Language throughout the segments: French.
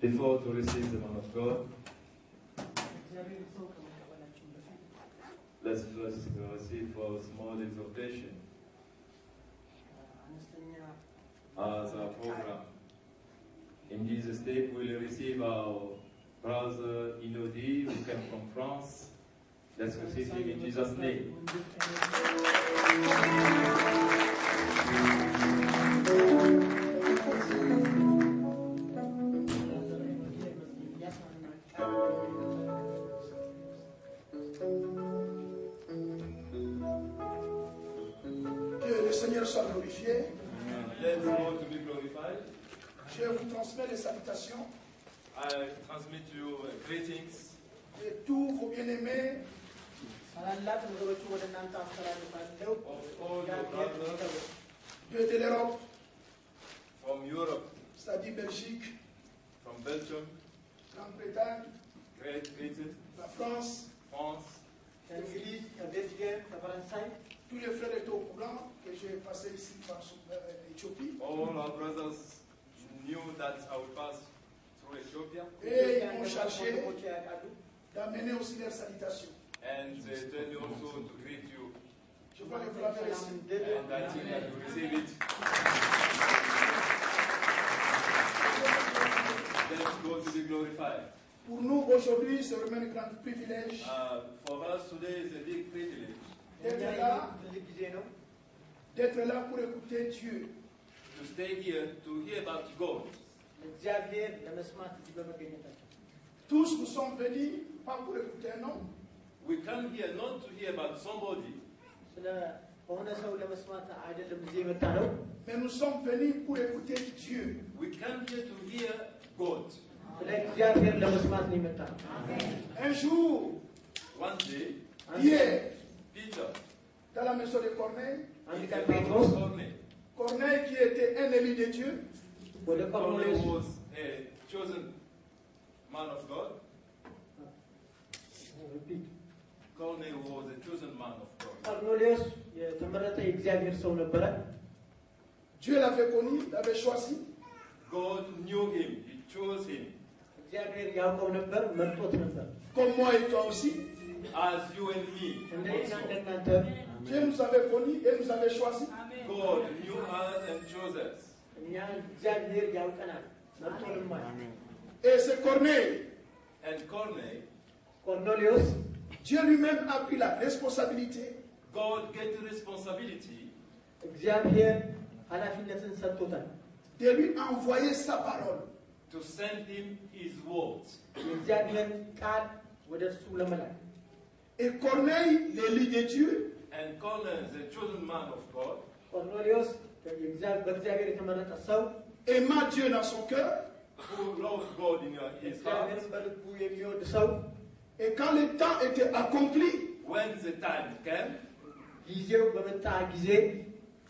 before to receive the man of God, let's first receive a small exhortation as a program. In this step, we'll receive our brother Inodi, who came from France. Let's receive him in Jesus' name. Que le Seigneur soit glorifié. Let God to be glorified. Je vous transmets les salutations I transmit you greetings de tous vos bien-aimés of all your brothers de l'Europe, from Europe, c'est-à-dire Belgique, from Belgium, Grande-Bretagne, Great Britain, la France. France. Tous les frères étaient au courant que j'ai passé ici par l'Éthiopie. All our brothers knew that I would pass through Ethiopia, Et ils m'ont chargé d'amener aussi leurs salutations. and they tell me also to greet you, Je vois les frères ici. and I think that you receive it. Let God to be glorified. Pour nous aujourd'hui, c'est vraiment un grand privilège For us today is a big privilege d'être là pour écouter Dieu. to stay here to hear about God. Tous nous sommes venus, pas pour écouter un homme, We come here not to hear about somebody, mais nous sommes venus pour écouter Dieu. we come here to hear God. Un jour, One day, hier, Peter, dans la maison de Corneille, Cornelius Corneille qui était un élu de Dieu, was a chosen man of God. Cornelius was a chosen man of God. Dieu l'avait connu, l'avait choisi, God knew him, he chose him, comme moi et toi aussi. as you and me also. Dieu nous avait connus et nous avait choisis. God knew us and chose us. Et c'est Corneille. And Cornelius, Dieu lui-même a pris la responsabilité God get the responsibility de lui envoyer sa parole. to send him his words. Et Corneille, l'élu de Dieu, And Cornelius, the chosen man of God, aima Dieu dans son cœur. who loves God in his heart, Et quand le temps était accompli, when the time came,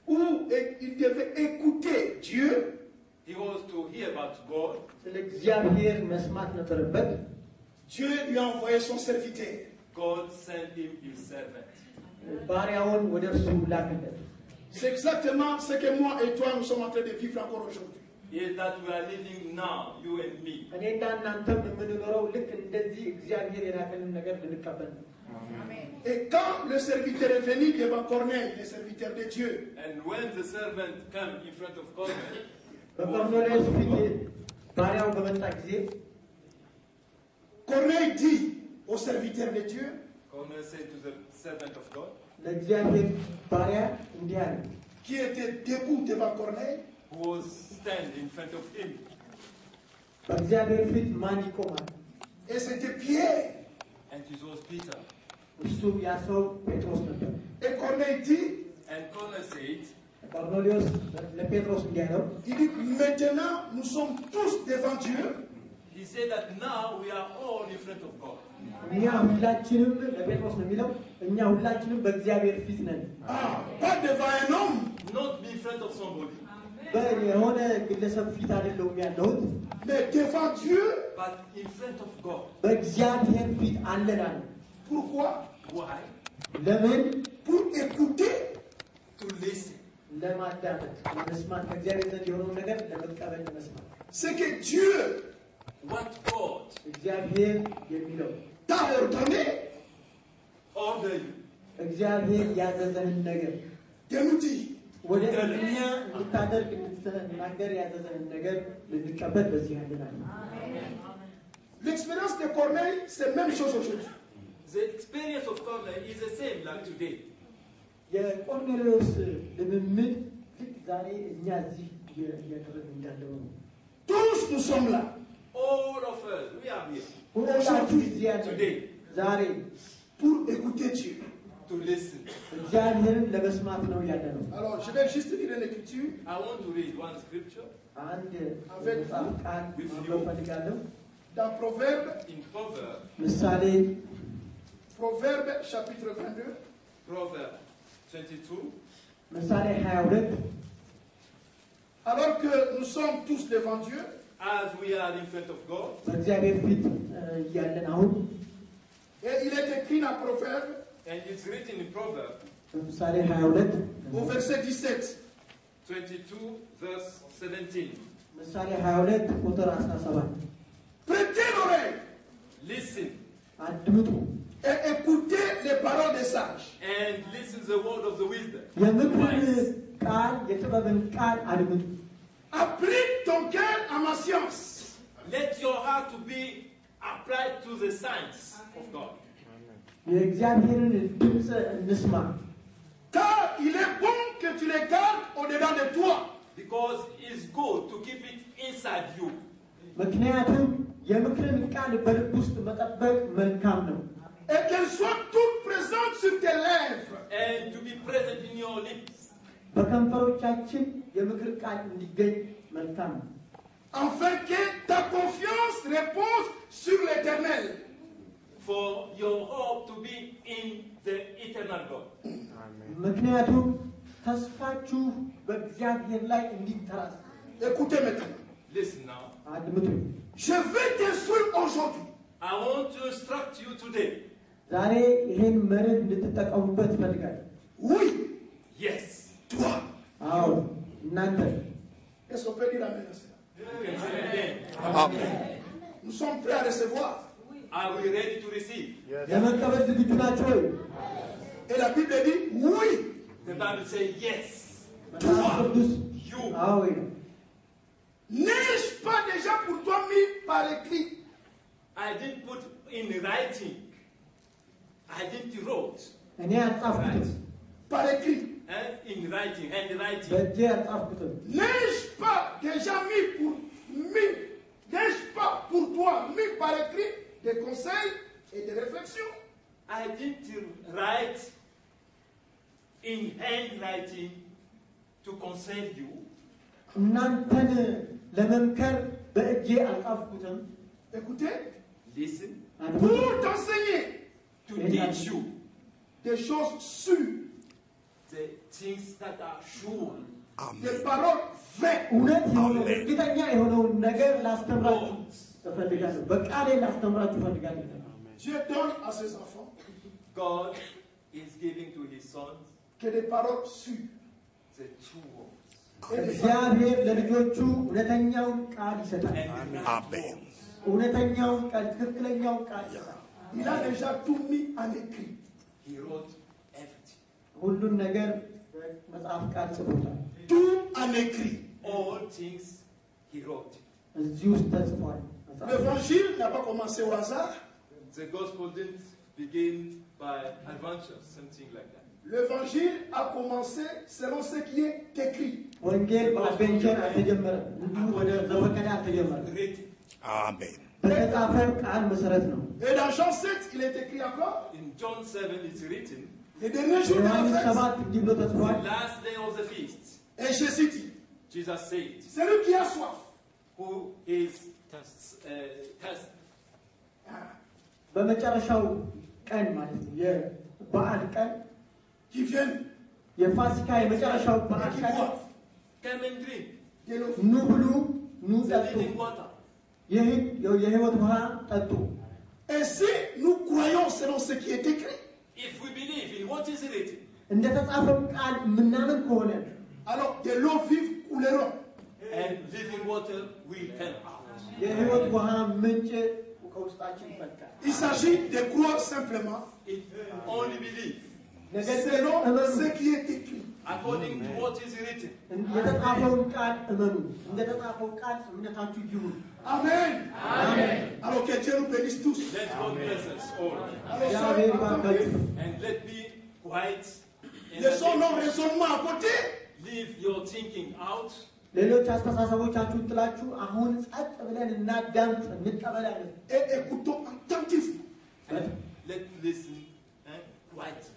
où il devait écouter Dieu, he was to hear about God. Dieu lui a envoyé son serviteur. God sent him his servant. C'est exactement ce que moi et toi nous sommes en train de vivre encore aujourd'hui. Is that we are living now, you and me. Et quand le serviteur est venu devant Corneille, le serviteur de Dieu, And when the servant came in front of Cornelius, Corneille dit au serviteur de Dieu, Cornelius said to the servant of God, qui était debout devant Corneille, who was standing in front of him, et c'était Pierre. and it was Peter. Et Corneille dit, And Cornelius said, il dit, maintenant nous sommes tous devant Dieu. he said that now we are all in front of God. Ah, pas devant un homme, Not be in front of somebody, mais devant Dieu. but in front of God. Pourquoi? Why? Pour écouter. To listen. C'est que Dieu what God t'a ordonné ordered you. de nous dire. L'expérience de Corneille, c'est la même chose aujourd'hui. The experience of Corneille is the same like today. Tous nous sommes là. All of us, we are here Aujourd'hui, today pour écouter Dieu. to listen. Alors, je vais juste lire une écriture. I want to read one scripture Dans Proverbe, in Proverbs, Proverbe chapitre 22. Proverbs 22. Alors que nous sommes tous devant Dieu, As we are in front of God, et il est écrit dans Proverbe, and it's written in Proverbs au verset 17. 22, verse 17. Prêtez l'oreille Listen et écoutez les paroles des sages. and listen to the word of the wisdom. Applique ton cœur à ma science. Let your heart to be applied to the science of God. Car il est bon que tu les gardes au-dedans de toi. Because it's good to keep it inside you. Et qu'elles soient toutes présentes sur tes lèvres. And to be present in your lips. Afin que ta confiance repose sur l'Éternel. For your hope to be in the eternal God. Écoutez maintenant. Listen now. Je vais t'instruire aujourd'hui. I want to instruct you today. Oui, Yes. toi. Est-ce qu'on peut dire amen à cela? You can say amen. Amen. Nous sommes prêts à recevoir. Are we ready to receive? Et la Bible dit oui. The Bible says yes. You. N'ai-je pas déjà pour toi mis par écrit? I didn't put in writing. I didn't wrote. Par écrit. In writing, handwriting. N'ai-je pas déjà n'ai-je pas pour toi mis par écrit des conseils et des réflexions? I didn't write in handwriting to console you. Écoutez, Listen. pour t'enseigner To teach you des choses sûres, the things that are sure. des paroles vraies. Dieu donne à ses enfants God is giving to his sons que des paroles sûres. the true words. Et des paroles- Amen. Il a déjà tout mis en écrit. He wrote everything. Tout en écrit. All things he wrote. L'évangile n'a pas commencé au hasard. The gospel didn't begin by adventure, something like that. L'évangile a commencé selon ce qui est écrit. Amen. Et dans Jean 7, il est écrit encore. In John 7, it's written, Les derniers jours de la fête. the last day of the feast, Et Jésus dit, Jesus said, celui qui a soif, who is thirsty, qui vienne የፋሲካ የመጨረሻው በዓል ቀን come and drink de l'eau. ኑ ብሉ ኑ the ጠጡ living water. የሕይወት ውሃ ጠጡ Et si nous croyons selon ce qui est écrit, If we believe in what is written, እንደተጻፈው ቃል የምናምን ከሆነ alors de l'eau vive couleront. and living water will come out. የህይወት ውሃ ምንጭ ከውስጣችን ይፈልቃል። Il s'agit de croire simplement If only believe ነገር ግን selon እመኑ፣ ce qui est écrit. according to what is written. የተጻፈውን ቃል እመኑ፣ እንደተጻፈው ቃል እምነታችሁ ይሁን። Amen. Amen. Alors que Dieu nous bénisse tous. Let God bless us all. Alors, እግዚአብሔር ça, ይባርካችሁ። And let me quiet and laissons nos raisonnements à côté. leave your thinking out. ሌሎች አስተሳሰቦቻችሁን ጥላችሁ አሁን ጸጥ ብለን እናዳምጥ፣ እንቀበላለን። Et écoutons attentivement. And let me listen quietly.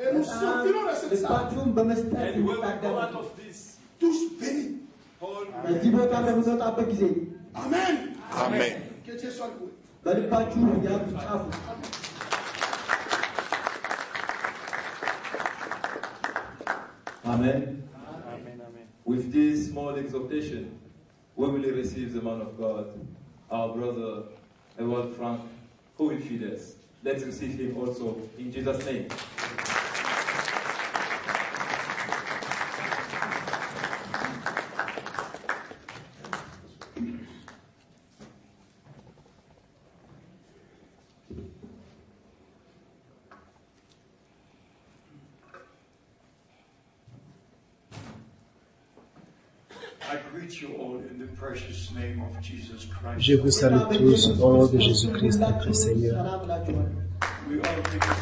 Et nous sortirons de cette salle And ልባችሁን በመስጠት when we go out እንታዳምጡ። of this tous bénis. hall, በዚህ ቦታ በምንወጣበት ጊዜ Amen. Amen. Que Dieu soit loué. በልባችሁ ያዙ፣ ጻፉ። Amen. With this small exhortation, we will receive the man of God, our brother Ewald Frank, who will feed us. Let's receive him also in Jesus' name. I greet you all in the precious name of Jesus Christ. Je vous salue tous au nom de Jésus-Christ, notre Seigneur. ሰላም እላችኋለሁ። We all take a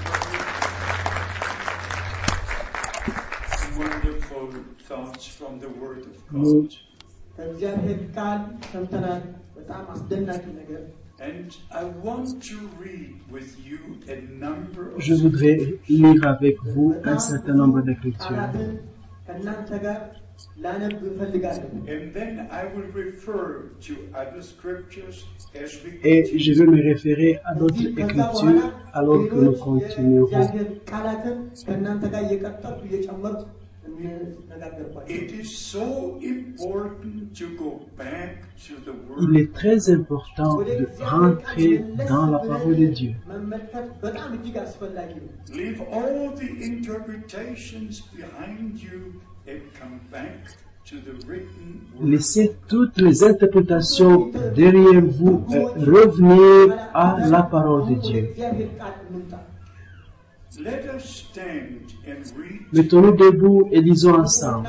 wonderful thoughts from the Word of Nous God. ከእግዚአብሔር ቃል ሰምተናል። በጣም አስደናቂ ነገር። And I want to read with you a number of Je voudrais lire avec vous un certain nombre d'écritures. ቃላትን ከእናንተ ጋር ላነብ እፈልጋለሁ። and then I will refer to other scriptures as we Et je continue. vais me référer à d'autres écritures alors que nous continuerons. እግዚአብሔር ቃላትን ከእናንተ ጋር እየቀጠልኩ እየጨመርኩ እንነጋገርባቸው። It is so important to go back to the Il Word. est très important de rentrer dans la parole de Dieu. መመልከት በጣም እጅግ አስፈላጊ ነው። Leave all the interpretations behind you and come back to the written Word. Laissez toutes les interprétations derrière vous et revenez à la parole de Dieu. እግዚአብሔር ቃል እንምጣ። Let us stand and read. Mettons-nous debout et lisons ensemble.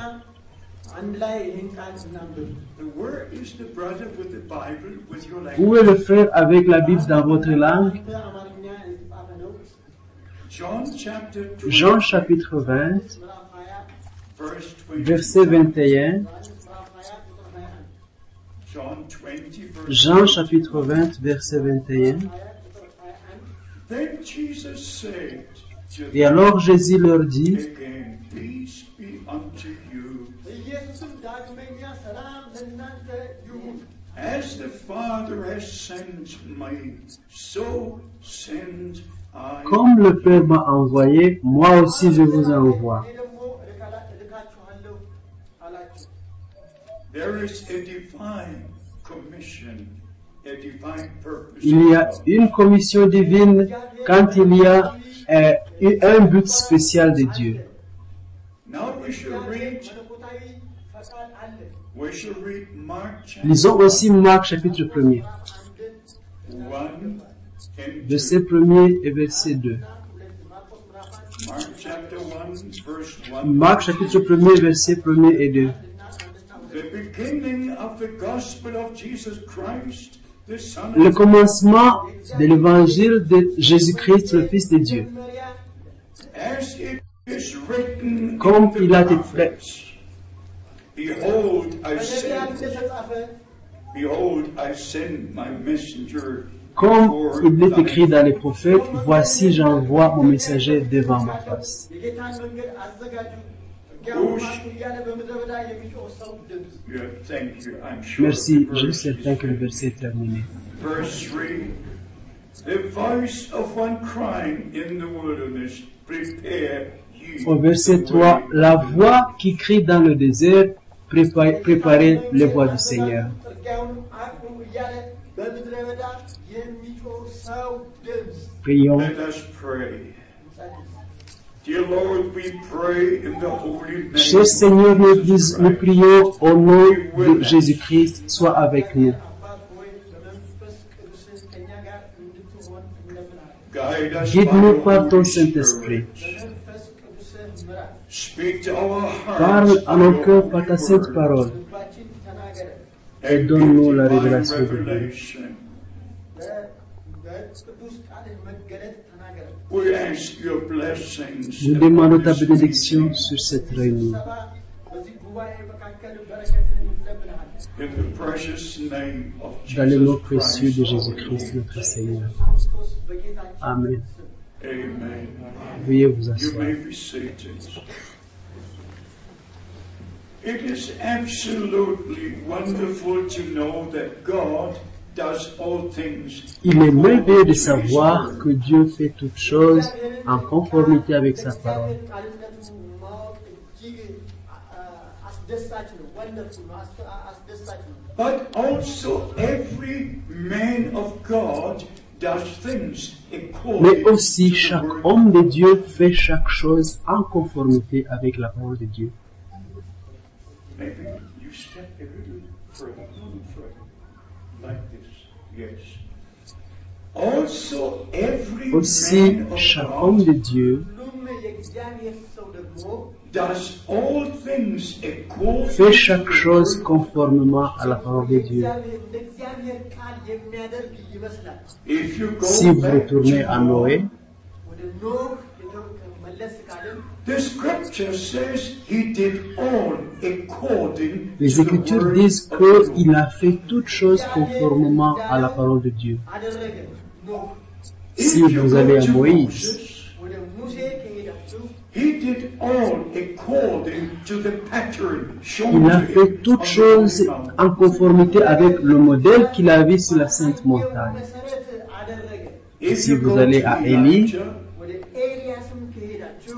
አንድ ላይ ይህን ቃል እናንብብ። Where is the brother with the Bible with your Où language? est le frère avec la Bible dans votre langue? አማርኛ የተጻፈ ነው። John chapter 2, Jean chapitre 20, ምዕራፍ 20 verse 20. verset 21. ዮሐንስ ምዕራፍ 20 ቁጥር 21 John 20, verse Jean 20. chapitre 20, verset 21. 20 ቁጥር 21 Then Jesus said to Et alors Jésus leur dit, again, peace be unto you. ኢየሱስም ዳግመኛ ሰላም ለእናንተ ይሁን፣ As the Father has sent me, so send I. comme le Père m'a envoyé, moi aussi je vous envoie. እኔ ደግሞ እልካችኋለሁ አላቸው። There is a divine commission, a divine purpose. Il y a une commission divine quand il y a un but spécial de Dieu. Now we shall read, መለኮታዊ ፈቃድ አለ። we shall read Mark chapter Lisons aussi Marc chapitre 1er, 1 and 2. verset 1er et verset 2. ማርቆስ ምዕራፍ 1 Mark chapter 1, verse 1. Marc chapitre 1er, verset 1er et 2. The beginning of the gospel of Jesus Christ, the Son Le of God. commencement de l'évangile de Jésus-Christ, le Fils de Dieu. As it is written Comme in the il a été prophets, Behold, I በነቢያት send, እንደተጻፈ behold, I send my messenger Comme before il est thy écrit dans les prophètes, voici j'envoie mon messager devant ma face. የጌታን መንገድ አዘጋጁ፣ ሕጊያውን አጽኑ እያለ በምድረ በዳ የሚጮህ ሰው ድምፅ። Yeah, thank you. I'm sure. Merci, the je suis verse certain is que le verset est terminé. Verse 3. The voice of one crying in the wilderness, prepare ye Au verset the 3, way la of the voix Lord. qui crie dans le désert, préparez les voies du Seigneur. ሕጊያውን አጽኑ እያለ በምድረ በዳ የሚጮህ ሰው ድምፅ። Prions. Let us pray. እንጸልይ። Dear Lord, we pray in the holy name. Cher Seigneur, nous prions au nom de Jésus-Christ, sois avec nous. Guide us Guide-nous by par your ton Holy Saint-Esprit. Spirit. Speak to our hearts Parle à by nos your cœurs par ta holy sainte word. parole et And donne-nous give la divine révélation de Dieu. revelation. We ask your blessings Nous upon demandons ta this bénédiction meeting. sur cette réunion. In the precious name of Dans le nom Jesus précieux de Christ, Jésus-Christ, notre Seigneur. Amen. Amen. Veuillez vous You asseoir. may be seated. It is absolutely wonderful to know that God does all things. Il est merveilleux de savoir que Dieu fait toutes choses en conformité avec sa parole. But also every man of God does things Mais according aussi, to the chaque word. homme de Dieu fait chaque chose en conformité avec la parole de Dieu. Maybe you step a little further, like this. Yes. Also, every Aussi, man of chaque homme God de Dieu does all things according fait chaque to the chose word. conformément à la parole de Dieu. If you go Si vous back retournez to à Noé, the scripture says he did all according les to the Écritures word disent of the Lord. qu'il a fait toutes choses conformément à la parole de Dieu. Si If you vous go allez à to Moïse, Moses, he did all according to the pattern shown il a to fait him toutes on the choses Holy Mount. en conformité avec le modèle qu'il a vu sur la Sainte Montagne. If Si you vous go allez to à Élie, Elijah,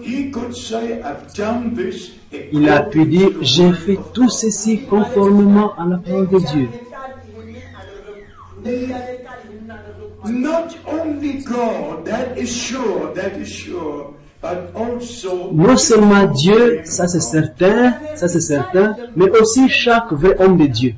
he could say, I've done this il a pu according dire, to the j'ai word fait of tout ceci conformément à la parole de Dieu. Not only God, that is sure, but also Non seulement Dieu, ça c'est certain, mais aussi chaque vrai homme de Dieu.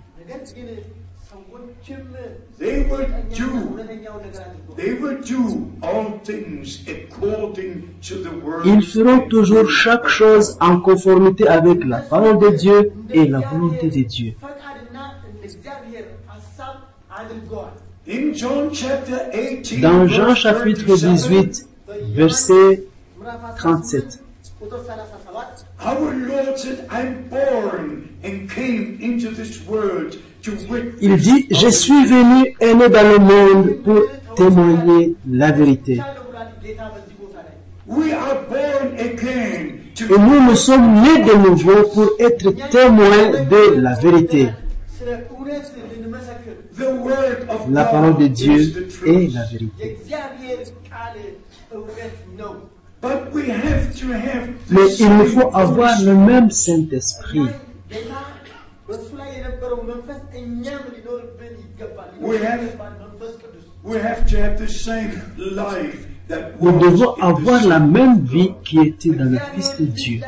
they will do all things according to the word. Ils feront toujours chaque chose en conformité avec la parole de Dieu et la volonté de Dieu. In John chapter 18, Dans Jean verse chapitre 37, 18, verset 37, our Lord said, I'm born and came into this world to witness. il dit, je suis venu et né dans le monde pour témoigner la vérité. We are born again to Et nous sommes nés de nouveau pour être témoins de la vérité. the word of La parole de God Dieu is the truth. est la vérité. But we have to have the Mais il nous same faut avoir le même Saint-Esprit. We have to have the same life that Nous was devons in the avoir la Son of même God. vie qui était dans le Fils de Dieu.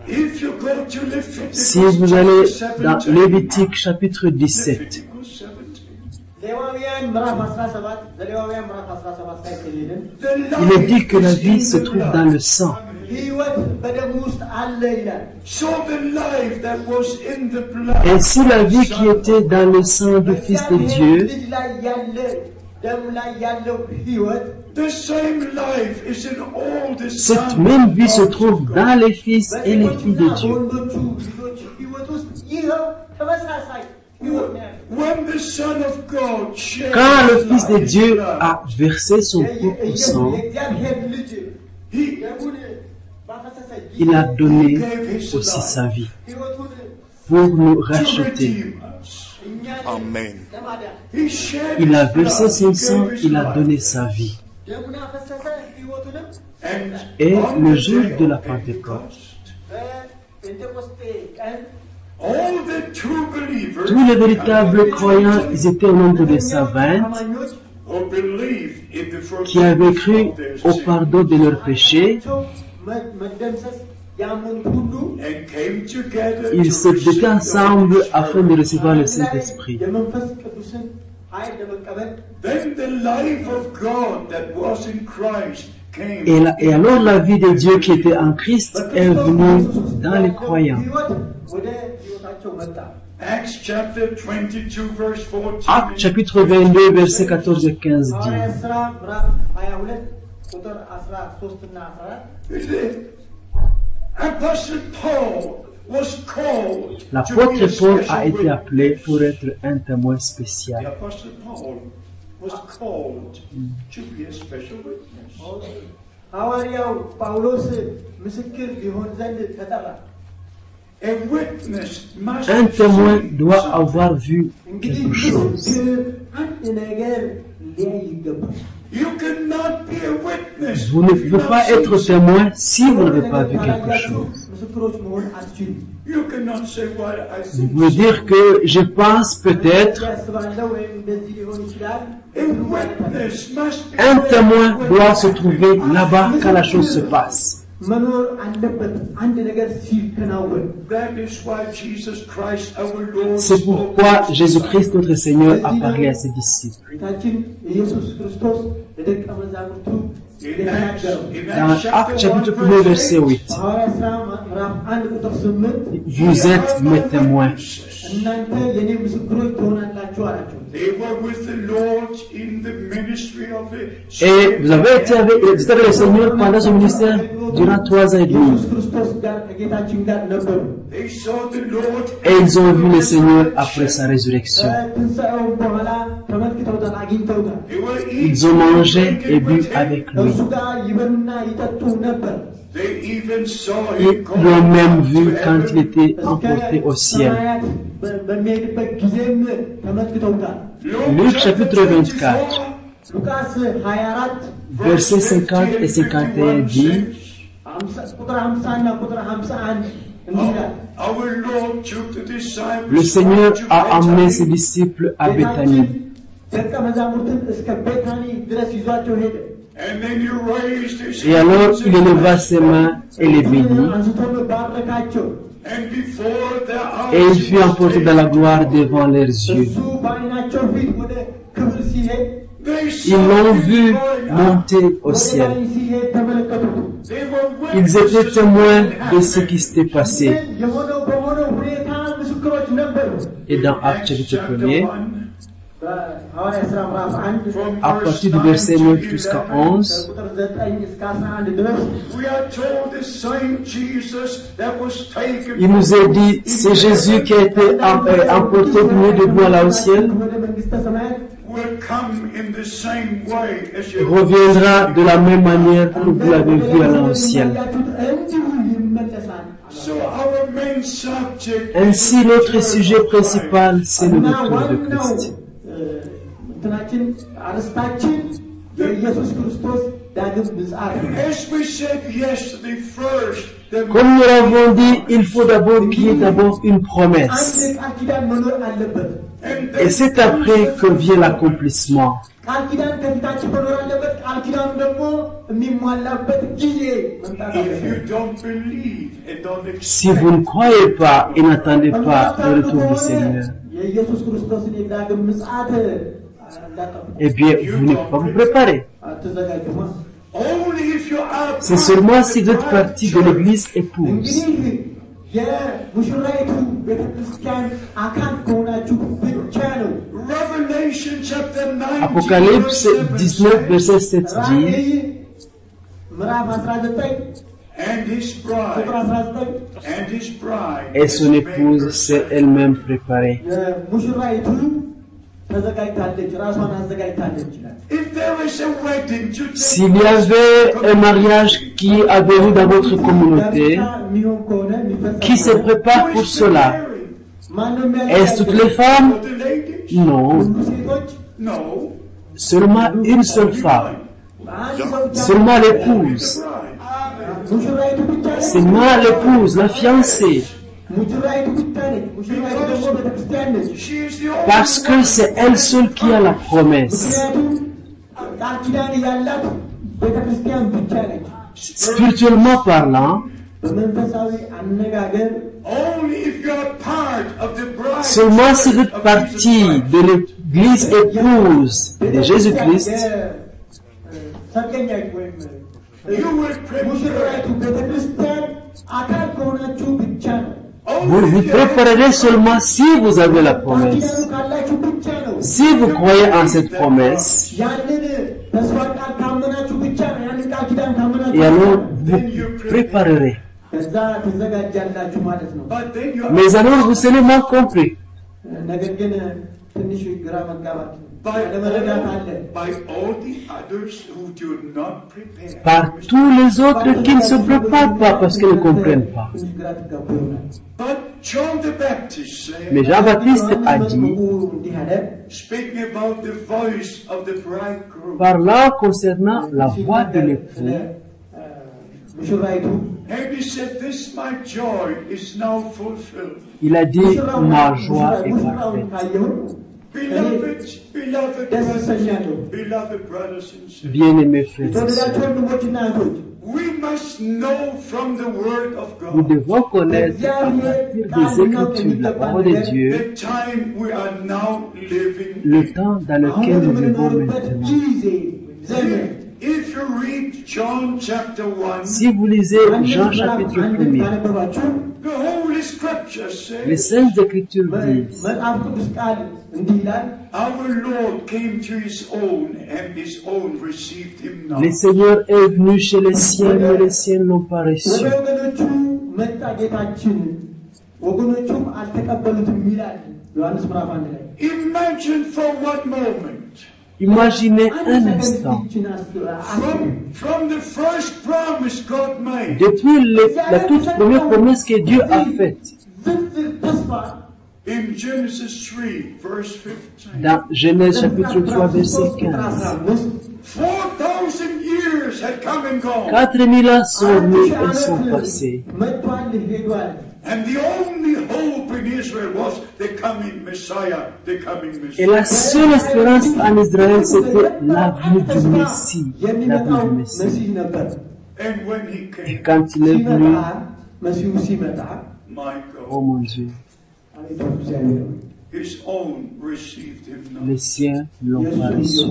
If you go to Leviticus Si vous allez chapter dans 17, Lévitique chapitre 17, Leviticus 17, il est dit que la vie se trouve dans le sang. So the life that was in the blood, Ainsi la vie qui était dans le sang du Fils de Dieu, the same life is in all the cette sons même vie se of trouve God. dans les fils et les filles de Dieu. When the Son of God shed Quand le his Fils de life, Dieu a versé son propre sang, he il a donné gave his aussi life sa vie pour nous to racheter. redeem us. Amen. He shed Il a his versé blood, son he sang, gave his il a life. donné sa vie. And Et on le the jour day de la of Pentecôte, all the true believers tous les véritables croyants, ils étaient au nombre de 120, who believed in the qui avaient cru au pardon de leurs péchés, ils se mettaient ensemble afin de recevoir le Saint-Esprit. Et alors la vie de Dieu qui était en Christ est venue dans les croyants. Actes chapitre 22, versets 14 et 15 dit: l'apôtre Paul a été appelé pour être un témoin spécial. Un témoin doit avoir vu quelque chose. Vous ne pouvez pas être témoin si vous n'avez pas vu quelque chose. Vous pouvez dire que je pense peut-être. Un témoin doit se trouver là-bas quand la chose se passe. C'est pourquoi Jésus-Christ, notre Seigneur, a parlé à ses disciples. Dans Actes chapitre 1, verset 8, vous êtes mes témoins. Et vous avez été avec le Seigneur pendant son ministère durant 3 ans et demi. Et ils ont vu le Seigneur après sa résurrection. Ils ont mangé et bu avec lui. Ils l'ont même vu quand il était emporté au ciel. Luc chapitre 24, versets 50 et 51 dit: le Seigneur a amené ses disciples à Béthanie. Et alors il éleva ses mains et les bénit. Et il fut emporté dans la gloire devant leurs yeux. Ils l'ont vu monter au ciel. Ils étaient témoins de ce qui s'était passé. Et dans Actes chapitre 1er, à partir du verset 9 jusqu'à 11, il nous est dit, c'est Jésus qui a été emporté du milieu de vous là au ciel, reviendra de la même manière que vous l'avez vu là au ciel. Ainsi, notre sujet principal, c'est le retour de Christ. Comme nous l'avons dit, il faut d'abord qu'il y ait d'abord une promesse. Et c'est après que vient l'accomplissement. Si vous ne croyez pas et n'attendez pas le retour du Seigneur, eh bien, vous ne pouvez pas vous préparer. C'est seulement si vous êtes parti de l'église épouse. Apocalypse 19, verset 7 dit: et son épouse s'est elle-même préparée. S'il y avait un mariage qui avait eu dans votre communauté, qui se prépare pour cela? Est-ce toutes les femmes? Non. Seulement une seule femme. Seulement l'épouse. Seulement l'épouse, la fiancée. Parce que c'est elle seule qui a la promesse. Spirituellement parlant, seulement si vous êtes partie de l'Église épouse de Jésus-Christ, vous vous préparerez seulement si vous avez la promesse. Si vous croyez en cette promesse, et alors vous préparerez. Mais alors vous serez mal compris. Par tous les autres qui ne se préparent pas parce qu'ils ne comprennent pas. Mais Jean-Baptiste a dit, parlant concernant la voix de l'époux, il a dit, ma joie est parfaite. Bien-aimés frères et sœurs, nous devons connaître à partir des Écritures, la parole de Dieu, le temps dans lequel nous vivons maintenant. Si vous lisez Jean chapitre 1, les Saintes Écritures disent, le Seigneur est venu chez les siens, mais les siens ne l'ont pas reçu. Imagine for one moment. Imaginez un instant. Depuis la toute première promesse que Dieu a faite, dans Genèse chapitre 3, verset 15, 4000 ans sont venus et sont passés. Et la seule espérance en Israël, c'était la venue du Messie. La venue du Messie. Et quand il est venu, oh mon Dieu, les siens ne l'ont pas reçu.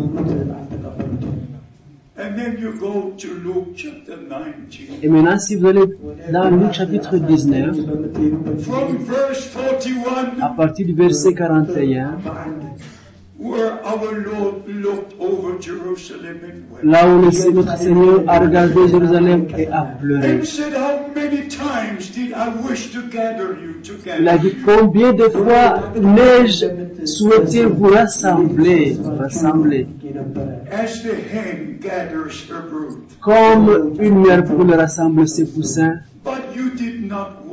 Et maintenant, si vous allez dans Luc chapitre 19, à partir du verset 41, là où notre Seigneur a regardé Jérusalem et a pleuré. Il a dit, combien de fois n'ai-je souhaité vous rassembler, comme une mère poule rassemble ses poussins,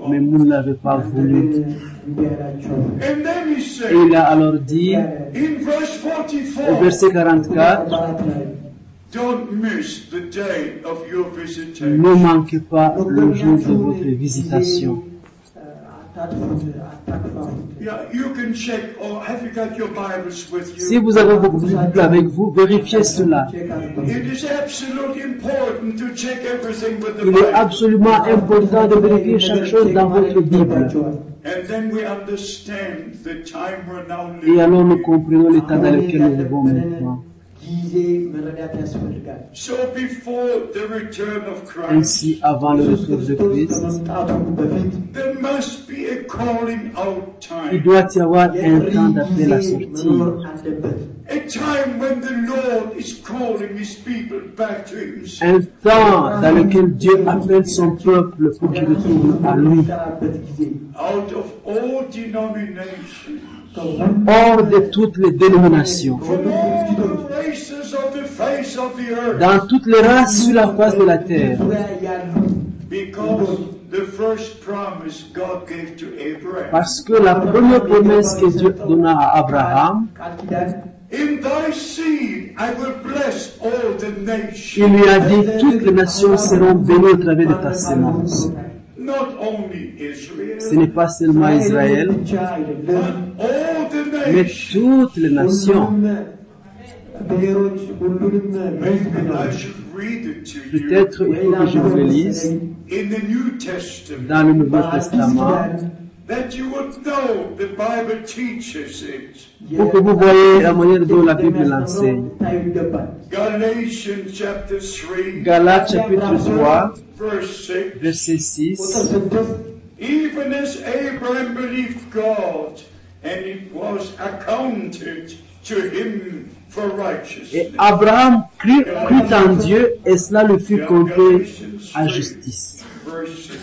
mais vous ne l'avez pas voulu. Et il a alors dit, au verset 44, ne manquez pas le jour de votre visitation. Si vous avez vos Bibles avec vous, vérifiez cela. Il est absolument important de vérifier chaque chose dans votre Bible. Et alors nous comprenons l'état dans lequel nous vivons maintenant. Ainsi, avant le retour de Christ, il doit y avoir un temps d'après la sortie. Un temps dans lequel Dieu appelle son peuple pour qu'il retourne à lui. Hors de toutes les dénominations, dans toutes les races sur la face de la terre, parce que la première promesse que Dieu donna à Abraham, il lui a dit, toutes les nations seront bénies au travers de ta sémence. Ce n'est pas seulement Israël, mais toutes les nations. I should read it to you. Peut-être il faut que je vous le lise In the New Testament, dans le Nouveau Testament that you would know the Bible teaches it. pour que vous voyez la manière dont la Bible l'enseigne. Galatians chapter 3, Galates chapitre 3, verse 6. verset 6. Even as Abraham believed God, and it was accounted to him for Et righteousness. Abraham crut en Dieu et cela le fut compté à justice. Verse 6.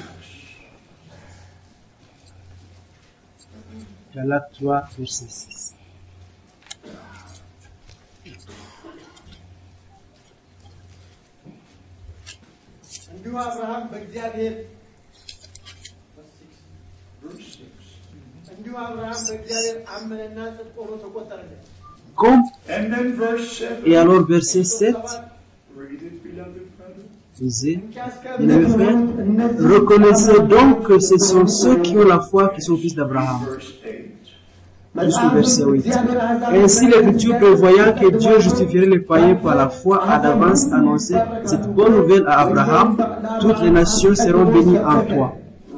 Galates 3, verset 6. እንዲሁ አብርሃም በእግዚአብሔር እንዲሁ አብርሃም በእግዚአብሔር አመነና ጽድቅ ሆኖ ተቆጠረለት። Comme, And then verse 7. et alors verset 7, Read it, beloved brother. disait, mes frères, reconnaissez donc que ce sont ceux qui ont la foi qui sont fils d'Abraham. Verse 8. Jusqu'au verset 8. Ainsi l'Écriture prévoyant que Dieu justifierait les païens par la foi a d'avance annoncé cette bonne nouvelle à Abraham, toutes les nations seront bénies en toi.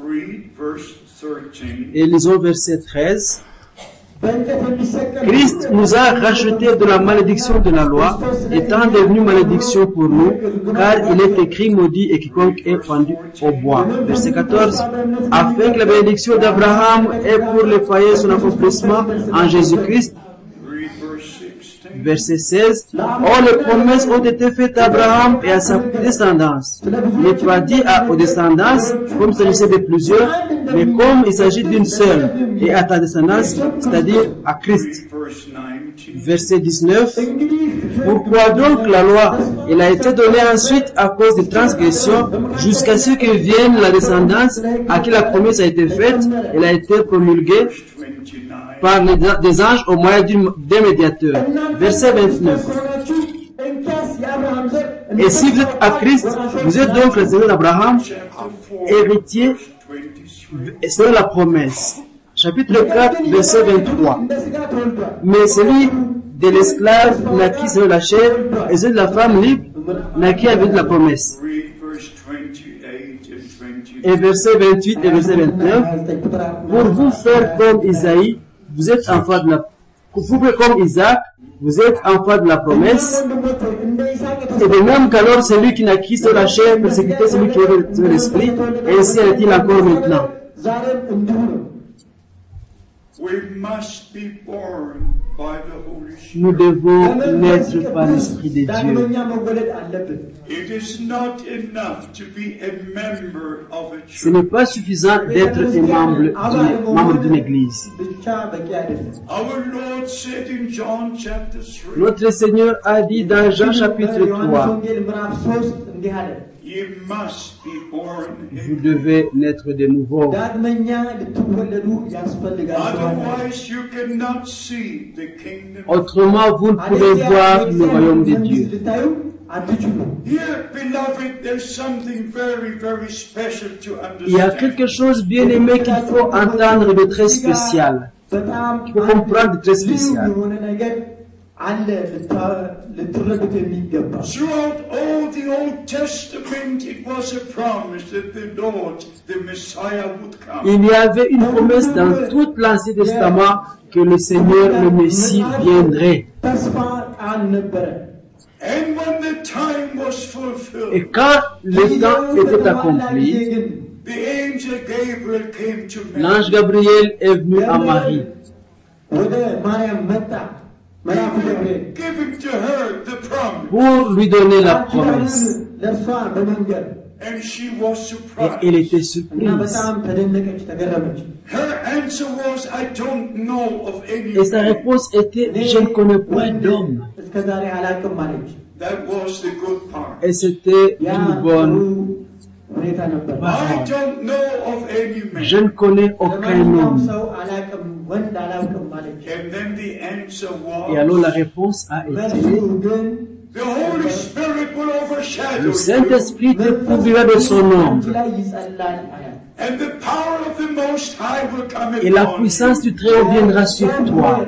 Read verse 13. Et lisons verset 13. Christ nous a rachetés de la malédiction de la loi, étant devenu malédiction pour nous, car il est écrit maudit et quiconque est pendu au bois. Verset 14. Afin que la bénédiction d'Abraham ait pour les païens son accomplissement en Jésus-Christ. Read verse 16. Verset 16. Or les promesses ont été faites à Abraham et à sa descendance. Il n'est pas dit aux descendances, comme il s'agissait de plusieurs, mais comme il s'agit d'une seule, et à ta descendance, c'est-à-dire à Christ. Verse 19. Verset 19. Pourquoi donc la loi? Elle a été donnée ensuite à cause des transgressions, jusqu'à ce que vienne la descendance à qui la promesse a été faite. Elle a été promulguée Verse 29. par des anges au moyen d'un médiateur. Verset 29. Et si vous êtes à Christ, vous êtes donc le Seigneur d'Abraham, Chapter 4. héritier Verse 23. selon la promesse. Chapitre 4, verset 23. Mais celui de l'esclave naquit selon la chair, et celui de la femme libre naquit avec la promesse. Read verse 28 and 29. Et verset 28 et verset 29. Pour vous faire comme Isaïe, vous êtes enfant de la, pour vous faire comme Isaac, vous êtes enfant de la promesse. Et de même qu'alors celui qui naquit sur la chair persécutait celui qui avait sur l'esprit, et ainsi est-il encore maintenant. We must be born by the Holy Spirit. Nous devons naître par l'Esprit de Dieu. It is not enough to be a member of a Ce church. n'est pas suffisant d'être un membre d'une église. Our Lord said in John chapter 3, Notre Seigneur a dit dans Jean chapitre 3, you must be born vous again. devez naître de nouveau. Otherwise you cannot see the kingdom. Autrement, vous ne pouvez voir le royaume de Dieu. Here, beloved, there's something very, very special to Il y a understand. quelque chose bien aimé qu'il faut entendre de très spécial, qu'il faut comprendre de très spécial. Throughout all the Old Testament, it was a promise that the Lord, the Messiah, would come. Il y avait une promesse dans tout l'Ancien Testament que le Seigneur, le Messie, viendrait. And when the time was Et fulfilled, quand le temps était accompli, the angel Gabriel came to l'ange Mary. Gabriel est venu à Marie Giving to her the promise. pour lui donner la promesse. And she was Et surprised. elle était surprise. Her answer was, I don't know of any Et sa man. réponse était, je ne connais point d'homme. That was the good part. Et c'était une bonne I parole. don't know of any Je man. ne connais aucun homme. And then the answer Et alors la was, réponse a été, the Holy Spirit will overshadow le you. Saint-Esprit te couvrira de son ombre. And the power of the Most High will come Et la upon puissance you. du Très-Haut viendra sur toi.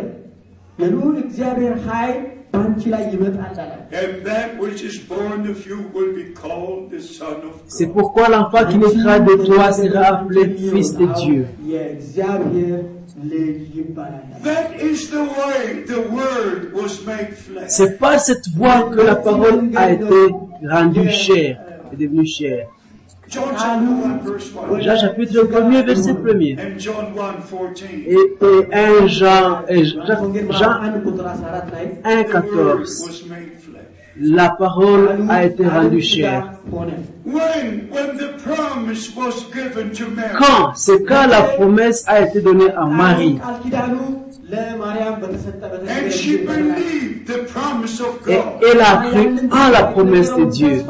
And that which is born of you will be called the Son of C'est God. pourquoi l'enfant qui naîtra de toi sera appelé Fils de Dieu. That is the way the Word was made flesh. C'est par cette voie que la parole a été rendue chair, est devenue chair. John chapter 1 verse 1. Jean chapitre 1er, verset 1er. And John 1:14. Et 1 Jean 1, The 14. Word was made flesh. La parole a été rendue chair. When the promise was given to Mary. Quand? C'est quand la promesse a été donnée à Marie. And she believed the promise of Et God. elle a cru en la promesse de Dieu.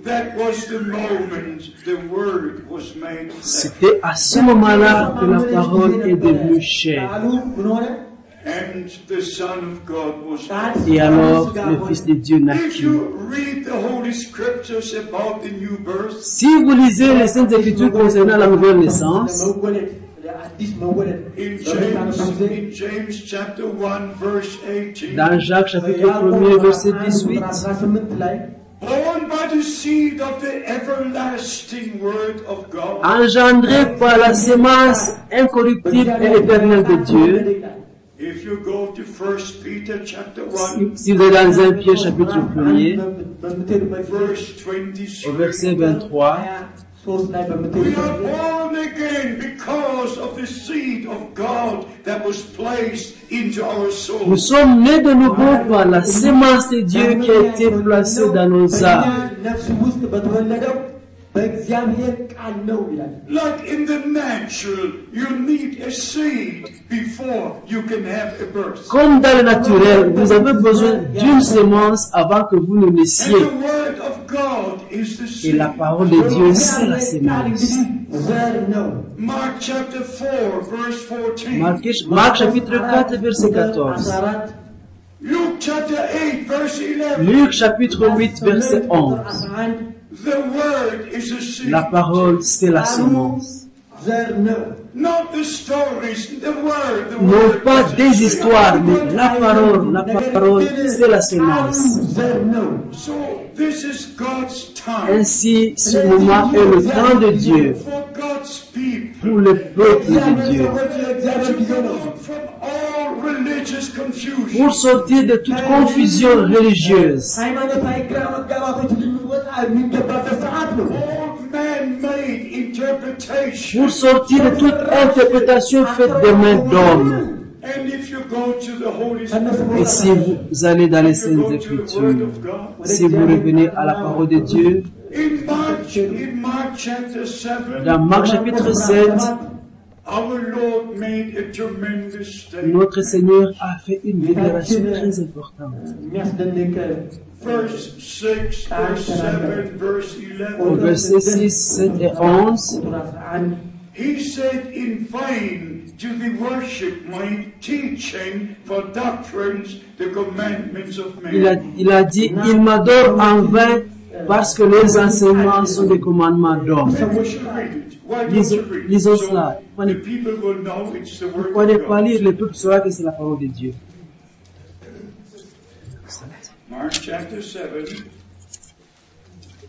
That was the moment the Word was made flesh. C'était à ce moment-là que la parole est devenue chair. And the Son of God was born. Et alors, le Fils de Dieu If naquit. you read the Holy Scriptures about the new birth, Si vous lisez les Saintes Écritures concernant la nouvelle naissance, in James chapter 1 verse 18, dans Jacques chapitre 1er, verset 18, born by the seed of the everlasting Word of God, engendré par la sémence incorruptible et éternelle de Dieu. if you go to 1 Peter chapter 1 Si vous êtes dans 1 Pierre chapitre 1er, verse au 23, verset 23, we are born again because of the seed of God that was placed into our nous souls. sommes nés de nouveau par la sémence de Dieu qui a été placée dans nos âmes. Like in the natural, you need a seed before you can have a birth. Comme dans le naturel, vous avez besoin d'une sémence avant que vous ne And naissiez. the Word of God is the Et seed. la parole de Dieu, c'est la sémence. Mark chapter 4 verse 14. Marc chapitre 4, verset 14. Luke chapter 8 verse 11. Luc chapitre 8, verset 11. The Word is a seed. La parole, c'est la sémence. Not the stories, the Word. The Non Word pas is a des seed. histoires, mais la parole, c'est la sémence. So this is God's time Ainsi, ce moment est le temps de Dieu for God's people. pour le peuple de Dieu, From all religious confusion. pour sortir de toute confusion religieuse, All man-made interpretation. pour sortir de toute interprétation faite des mains d'hommes. And if you go to the Holy Et si vous allez dans les Saintes Écritures, si vous revenez à la parole de Dieu, in Mark chapter 7, dans Marc chapitre 7, our Lord made a tremendous statement. notre Seigneur a fait une déclaration très importante. Verse 6, verse 7, verse Au 11. verset 6, 7 et 11, He said, in vain do they worship my teaching for doctrines, the commandments of men. il a dit, il m'adore en vain parce que les enseignements sont des commandements d'hommes. And we should read it. Why don't you read it? Lisons So cela. the people will know it's the word Pourquoi ne of pas God. lire, le peuple saura que c'est la parole de Dieu. Mark chapter 7.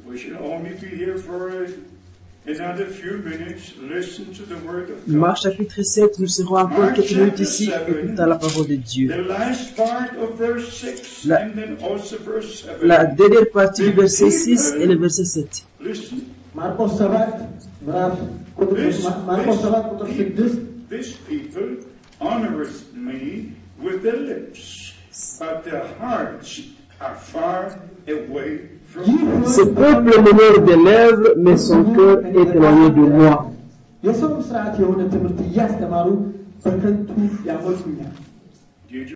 We should only be here for another few minutes. Listen to the word of God. Marc chapitre 7, nous serons encore quelques minutes ici, écoutant la parole de Dieu. The last part of verse 6 La- and then also verse 7. La dernière partie du verset 6 et le verset 7. Listen. This people honoreth me with their lips, but their hearts are far away from me. Ce peuple m'honore des lèvres, mais son cœur est éloigné de moi. Did you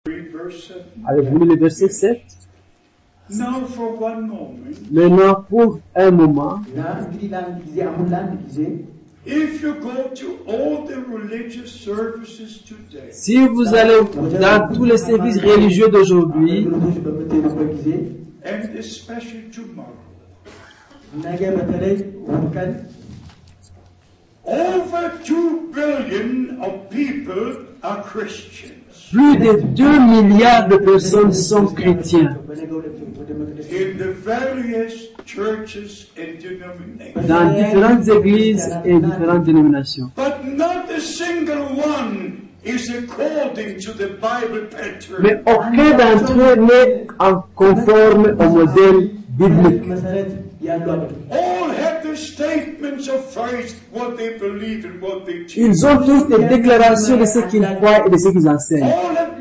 read verse 7? Avez-vous lu le verset 7? Now for one moment, Maintenant, pour un moment, if you go to all the religious services today, si vous allez dans tous les services religieux d'aujourd'hui, and especially tomorrow, over 2 billion of people are Christians. Plus de 2 milliards de personnes sont chrétiens. In the various churches and denominations. Dans différentes églises et différentes dénominations. But not a single one is according to the Bible pattern. Mais aucun d'entre eux n'est en conforme au modèle biblique. All have the statements of faith, what they believe and what they teach. Ils ont tous des déclarations de ce qu'ils croient et de ce qu'ils enseignent. All have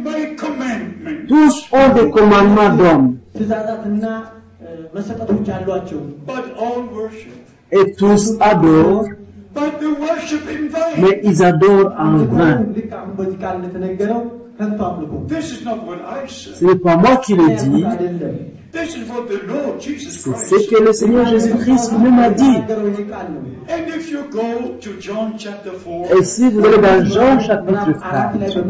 made commandments. Tous ont des commandements d'hommes. But all worship. Et tous adorent, But they worship in vain. mais ils adorent en vain. This is not what I say. Ce n'est pas moi qui le dis, This is what the Lord Jesus c'est Christ ce que le Seigneur Jésus-Christ lui-même a dit. And if you go to John chapter 4, Et si vous allez dans Jean chapitre 4, verse au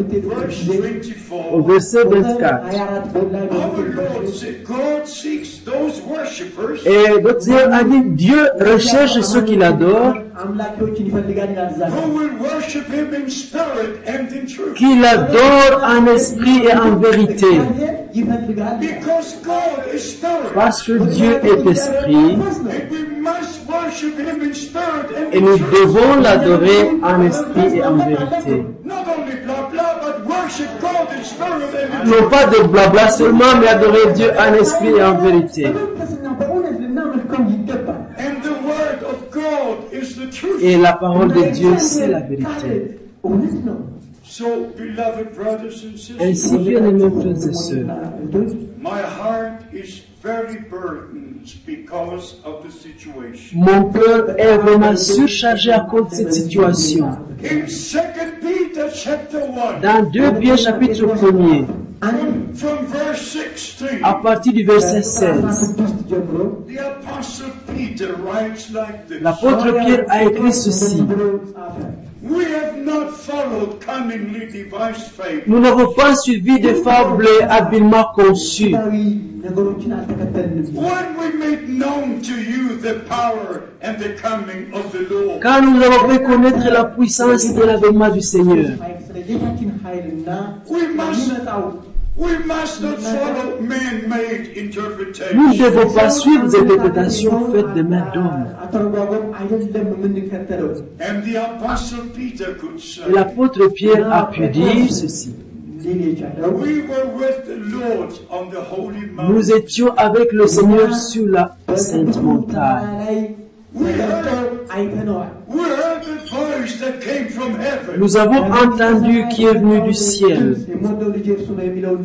24, verset 24, our Lord said, God seeks those worshippers et notre Seigneur a dit, Dieu recherche ceux qui l'adorent, who will worship Him in spirit and in truth. qui l'adorent en esprit et en vérité. Because God is spirit. Parce que Dieu est esprit, And we must worship Him in spirit and et in nous truth. devons l'adorer en esprit et en vérité. Not only blah blah, but worship God in spirit and in Non pas de blabla seulement, mais adorer Dieu en esprit et en vérité. And the word of God is the truth. Et la parole de Dieu, c'est la vérité. So, beloved brothers and sisters, Ainsi, bien-aimés frères et sœurs, my heart is very burdened because of the situation. mon cœur est vraiment surchargé à cause de cette situation. In 2 Peter chapter 1, Dans 2 Pierre chapitre 1er, from verse 16, à partir du verset 16, the apostle Peter writes like this. l'apôtre Pierre a écrit ceci. We have not followed cunningly devised faith, Nous n'avons pas suivi des fables habilement conçues. when we made known to you the power and the coming of the Lord. Quand nous avons fait connaître la puissance de l'avènement du Seigneur, We must not follow man-made interpretations. nous ne devons pas suivre des interprétations faites de mains d'hommes. And the apostle Peter could say, Et l'apôtre Pierre a pu dire ceci. we were with the Lord on the holy mountain. Nous étions avec le Seigneur sur la sainte montagne. We heard the voice that came from heaven. Nous avons entendu qui est venu du ciel.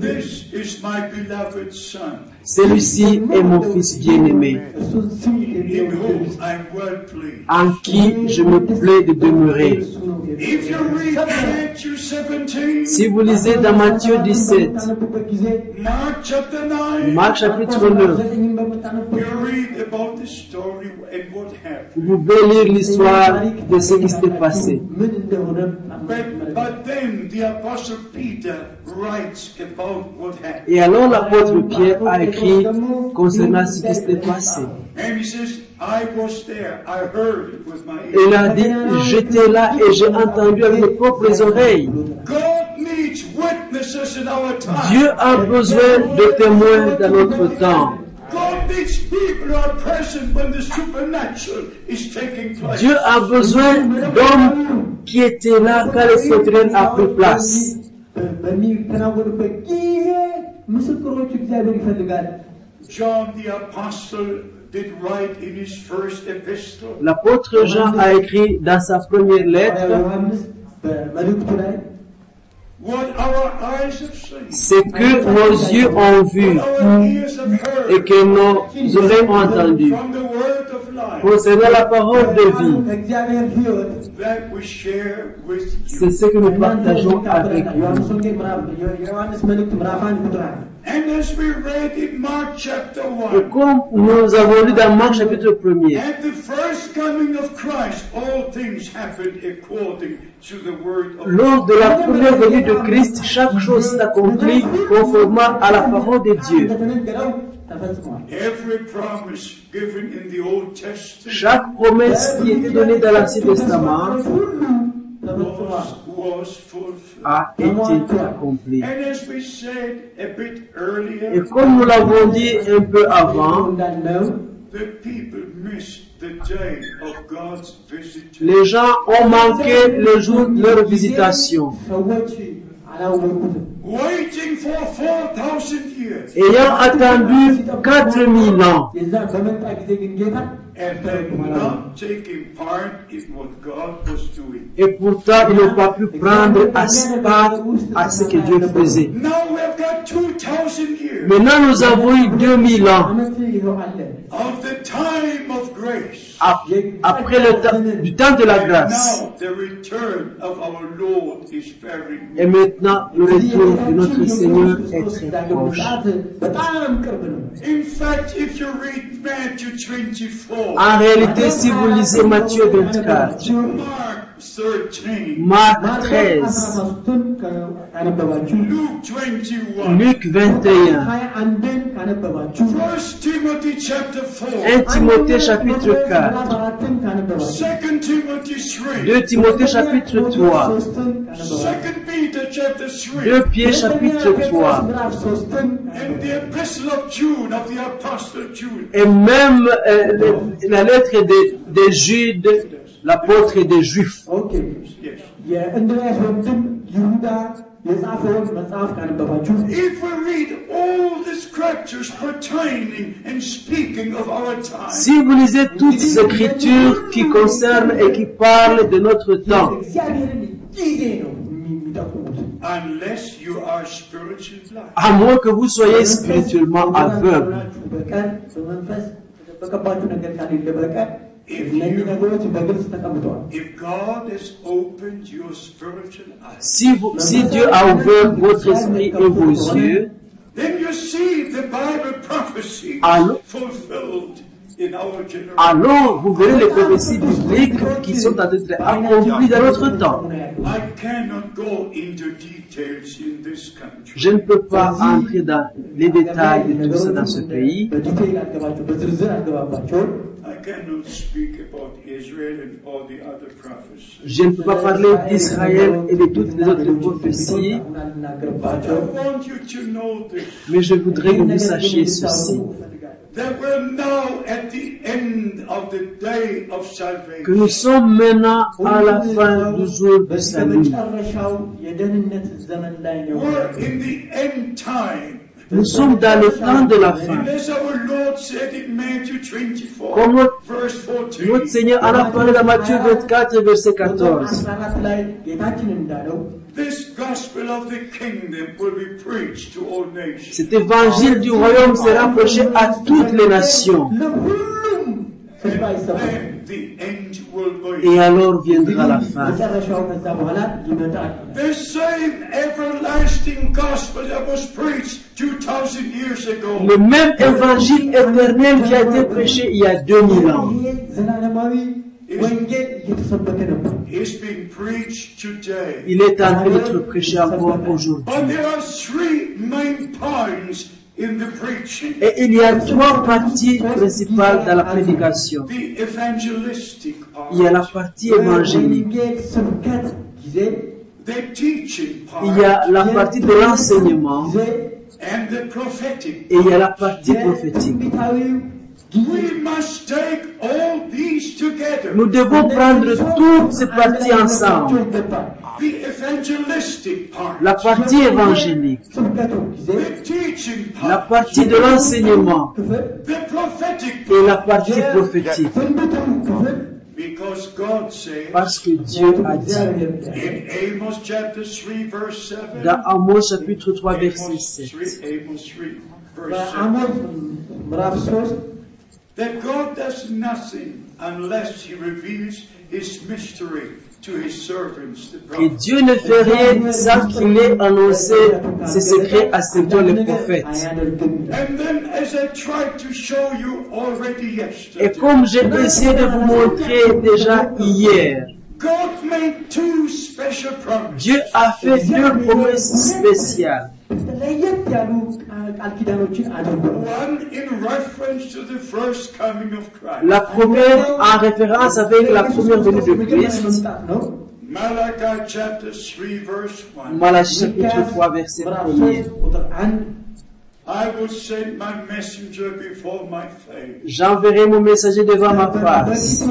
This is my beloved son, Celui-ci est mon fils bien-aimé, in whom I'm well pleased. en qui je me plais de demeurer. If you read Matthew 17, Si vous lisez dans Matthieu 17, Mark chapter 9, Marc chapitre 9, you read about the story and what happened. vous pouvez lire l'histoire de ce qui s'est passé. But then the apostle Peter writes about what happened. Et alors l'apôtre Pierre a écrit concernant ce qui s'est passé. And he says, I was there, I heard it with my Il ears. a dit, j'étais là et j'ai entendu avec mes propres oreilles. God needs witnesses in our time. Dieu a besoin de témoins dans notre temps. God needs people who are present when the supernatural is taking place. Dieu a besoin d'hommes qui étaient là quand le surnaturel a pris place. John the apostle did write in his first epistle, L'apôtre Jean a écrit dans sa première lettre what our eyes have seen, ce que nos yeux ont vu what our ears have heard, et que nos oreilles ont entendu from the word of life concernant la parole de vie. that we share with you. C'est ce que nous partageons avec vous. And as we read in Mark chapter Et 1, comme nous avons lu dans Marc chapitre 1er, at the first coming of Christ, all things happened according to the word of lors de la première venue de Christ, chaque chose s'est accomplie conformément à la parole de Dieu. every promise given in the Old Testament Chaque promesse qui était donnée dans l'Ancien Testament a été accompli. And as we said a bit earlier, Et comme nous l'avons dit un peu avant, the people missed the day of God's visitation. les gens ont manqué le jour de leur visitation. Waiting for 4,000 years. Ayant attendu 4000 ans. And they're not taking part in what God was doing. Et pourtant, ils n'ont pas pu prendre part à ce que Dieu faisait. Now we've got 2,000 years Maintenant, nous avons eu 2000 ans. of the time of grace. Après du temps de la grâce. Now the return of our Lord is very Et near. maintenant, le retour de notre Seigneur est très proche. In fact, if you read Matthew 24, En réalité, si vous lisez Matthieu 24, Mark 13, Marc 13, Luke 21, Luc 21, 1 Timothy chapter 4, 1 Timothée chapitre 4, 2 Timothy 3, 2 Timothée chapitre 3, 2 Peter chapter 3, 2 Pierre chapitre 3, and the epistle of Jude, of the apostle Jude. et même la lettre de Jude, l'apôtre des Juifs. Yes. If we read all the scriptures pertaining and speaking of our time, Si vous lisez toutes ces écritures qui concernent et qui parlent de notre temps, unless you are spiritually blind, à moins que vous soyez spirituellement aveugle, if God has opened your spiritual eyes, si Dieu a ouvert votre esprit et vos yeux, then you see the Bible prophecies Alors- fulfilled in our generation. alors vous verrez les prophéties bibliques qui sont en train d'être accomplies dans notre temps. I cannot go into details in this country. Je ne peux pas entrer dans les détails de tout ça dans ce pays. I cannot speak about Israel and all the other prophecies. Je ne peux pas parler d'Israël et de toutes les autres prophéties, But I want you to know this, mais je voudrais que vous sachiez ceci, that we're now at the end of the day of que salvation. nous sommes maintenant à la fin du jour du salut. We're in the end time. Nous sommes dans le temps de la fin. And as our Lord said in Matthew 24, Comme verse 14, notre Seigneur en a parlé dans Matthieu 24, verset 14. this gospel of the kingdom will be preached to all nations. Cet évangile du royaume sera prêché à toutes les nations. And then the end will be. Et alors viendra la fin. The same everlasting gospel that was preached 2,000 years ago Le même évangile éternel qui a été prêché il y a 2000 ans is being preached today. il est en train d'être prêché encore aujourd'hui. But there are three main points in the preaching. Et il y a trois parties principales dans la prédication. The evangelistic Il y a la part, partie évangélique, the teaching part, il y a la partie de l'enseignement and the prophetic et il y a la partie prophétique. We must take all these together. Nous devons prendre toutes ces parties ensemble. The evangelistic part, La partie évangélique, the teaching la part, partie de l'enseignement the prophetic et la part. partie prophétique. Because God says Parce que Dieu a dit in Amos chapter 3 verse 7, dans Amos chapitre 3 verset 7 Amos 3 verse 7, that God does nothing unless He reveals His mystery to His servants, the que prophets. Dieu ne fait rien sans qu'il ait annoncé ses secrets à ses serviteurs les prophètes. And then as I tried to show you already Et yesterday, comme j'ai essayé de vous montrer déjà hier, God made two special promises. Dieu a fait deux promesses spéciales. One in reference to the first coming of Christ. La première en référence avec la première venue de Christ, Malachi chapter 3 verse 1. Malachie chapitre 3 verset 1er. I will send my messenger before my face. J'enverrai mon messager devant ma face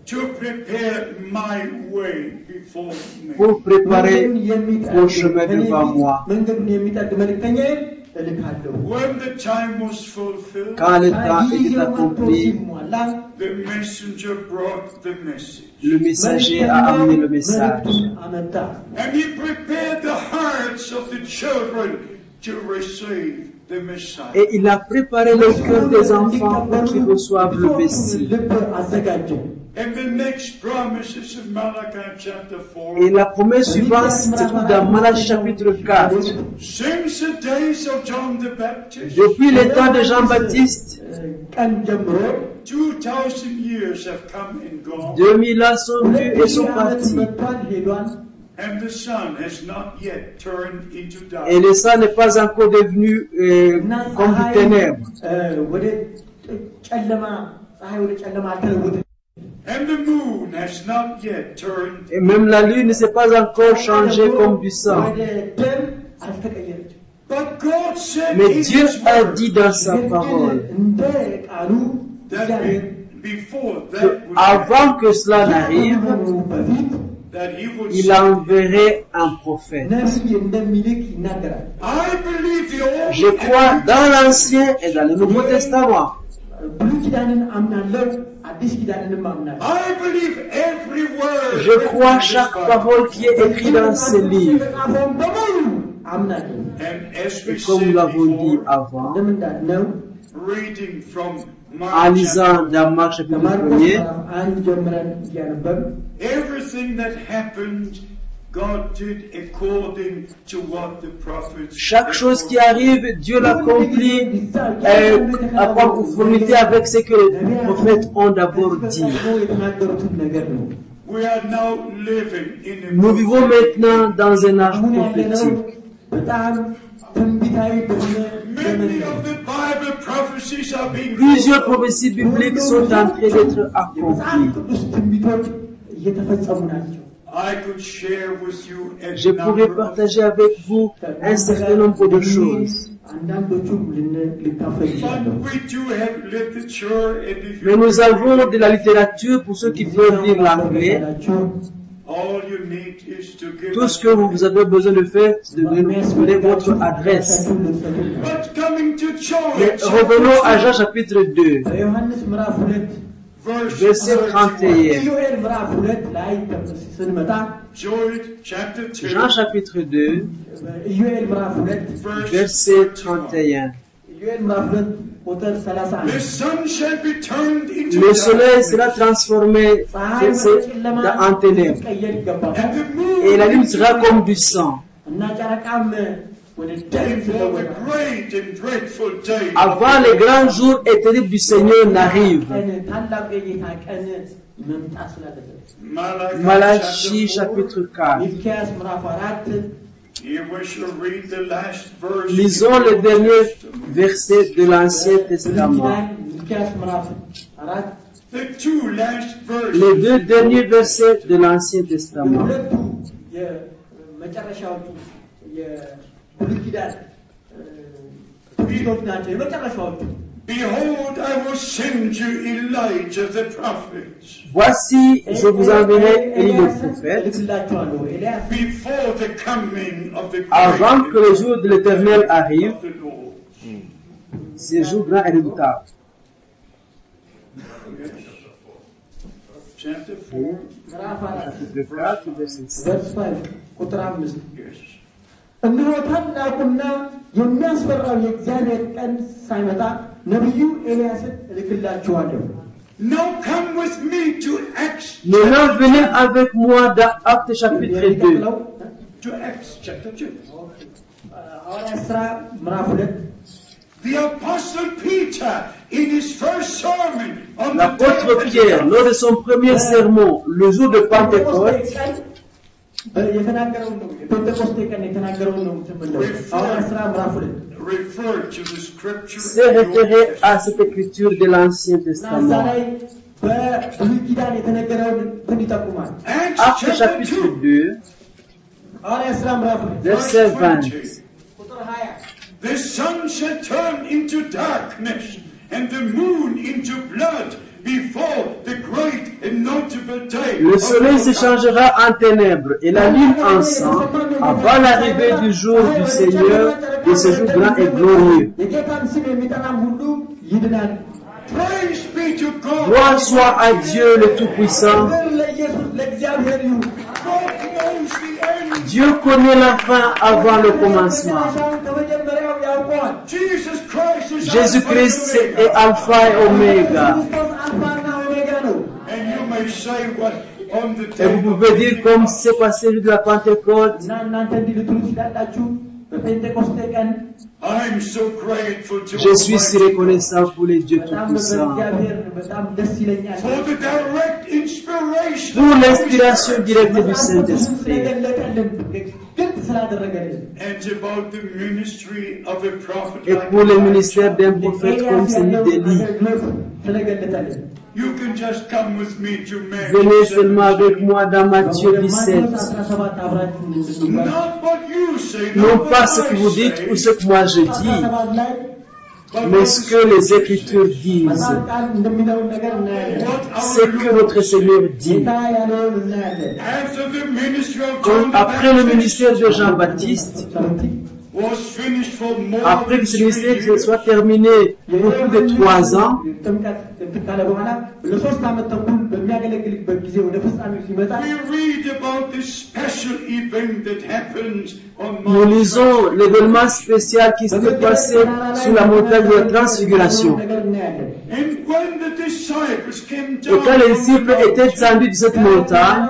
To prepare my way before me. pour préparer mon chemin devant moi. When the time was fulfilled, Quand le temps était accompli, the messenger brought the message. le messager a amené le message. And he prepared the hearts of the children to receive the Messiah. Et il a préparé le cœur des enfants pour qu'ils reçoivent le Messie. And the next promise is in Malachi chapter 4. Et la promesse suivante se trouve dans Malachie chapitre 4. Since the days of John the Baptist, Depuis les temps de Jean-Baptiste, 2,000 years have come and gone, 2000 ans sont venus et sont partis. and the sun has not yet turned into Et darkness. le sang n'est pas encore devenu comme du ténèbre. And the moon has not yet turned. Et même la lune ne s'est pas encore changée comme du sang. But God said Mais in Dieu His a word dit dans sa parole that before que that would happen, avant que cela n'arrive, that He would il send. enverrait un prophète. I believe the Old Je crois dans l'Ancien et dans le Nouveau Testament. I believe every word. Je crois chaque parole qui est écrite dans ce livre. And as Et we comme nous said l'avons dit before, avant, reading from en Mark lisant chapter, dans Marc chapitre 1er, everything that happened, God did according to what the prophets. chaque chose qui arrive, Dieu l'accomplit en conformité avec ce que les prophètes ont d'abord dit. We are now living in a Nous vivons maintenant dans un âge prophétique. Many of the Bible prophecies are being Plusieurs prophéties bibliques sont en train d'être accomplies. I could share with you a Je pourrais number of, partager avec vous un certain nombre de choses. but we do have literature, and if Mais you nous avons de la littérature pour ceux qui peuvent lire l'anglais. all you need is to give Tout us. ce que vous avez besoin de faire, c'est de nous donner votre adresse. But coming to Mais Joel, revenons à Jean chapitre 2, verse verset 31. Joel chapter 2, Jean chapitre 2, verset 31. the sun shall be turned into Le soleil darkness, sera transformé en ténèbres and the moon et la lune sera comme du sang. before the great and dreadful day. Avant les grands jours et terribles du Seigneur n'arrivent. Malachie chapitre 4. Here we shall read the last verse. Lisons le dernier verset de l'Ancien Testament. The two last verses. Les deux derniers versets de l'Ancien Testament. Behold, I will send you Elijah the prophet Voici, je vous enverrai Élie le prophète, before the coming of the avant great que le jour de l'Éternel arrive, of the Lord. ce jour grand et redoutable. Chapter 4. Chapitre 4, verset 5. Yes. እነሆ ታላቁና የሚያስፈራው የእግዚአብሔር ቀን ሳይመጣ ነቢዩ ኤልያስን እልክላችኋለሁ። Now come with me to Acts. Maintenant, venez avec moi dans Actes chapitre 2. To Acts chapter 2. ሐዋርያት ሥራ ምዕራፍ 2 The apostle Peter, in his first sermon on the day L'apôtre of Pierre, lors de son premier sermon, le jour de Pentecôte, የተናገረውን ነው ፔንቴኮስቴ ቀን የተናገረውን ነው የምትመለከቱት። ሐዋርያት ሥራ ምዕራፍ 2 referred to the scripture s'est référé à cette écriture de l'Ancien እና እዛ Testament. ላይ Actes chapitre 2, verset 20. The sun shall turn into darkness, and the moon into blood, before the great and notable day. Le soleil se changera en ténèbres et la lune en sang avant l'arrivée du jour du Seigneur, et ce jour grand et glorieux. Praise be to God. Gloire soit à Dieu le Tout-Puissant. Dieu connaît la fin avant le commencement. Jésus-Christ est Alpha et Oméga. Et vous pouvez dire comme c'est passé de la Pentecôte. Je suis si reconnaissant pour les dieux tout-puissants. Pour l'inspiration directe du Saint-Esprit. Et pour le ministère d'un prophète comme celui d'Élie. Venez seulement avec moi dans Matthieu 17. Non pas ce que vous dites ou ce que moi je dis, mais ce que les Écritures disent. Ce que notre Seigneur dit. Comme après le ministère de Jean-Baptiste, après que ce ministère soit terminé pour plus de 3 ans, nous lisons l'événement spécial qui s'est passé sur la montagne de la Transfiguration. Et quand les disciples étaient descendus de cette montagne,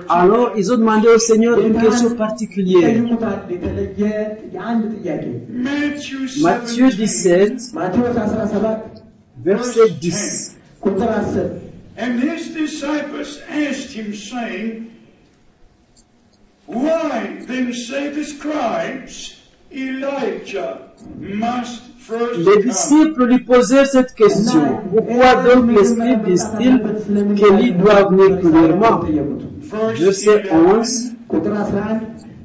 alors ils ont demandé au Seigneur une question particulière. Matthieu 17, verset 10. And his disciples asked him, saying, Why then say the scribes, Elijah must first Les disciples lui posèrent cette question. Pourquoi donc les scribes disent-ils qu'Élie doit venir premièrement? Verset 11.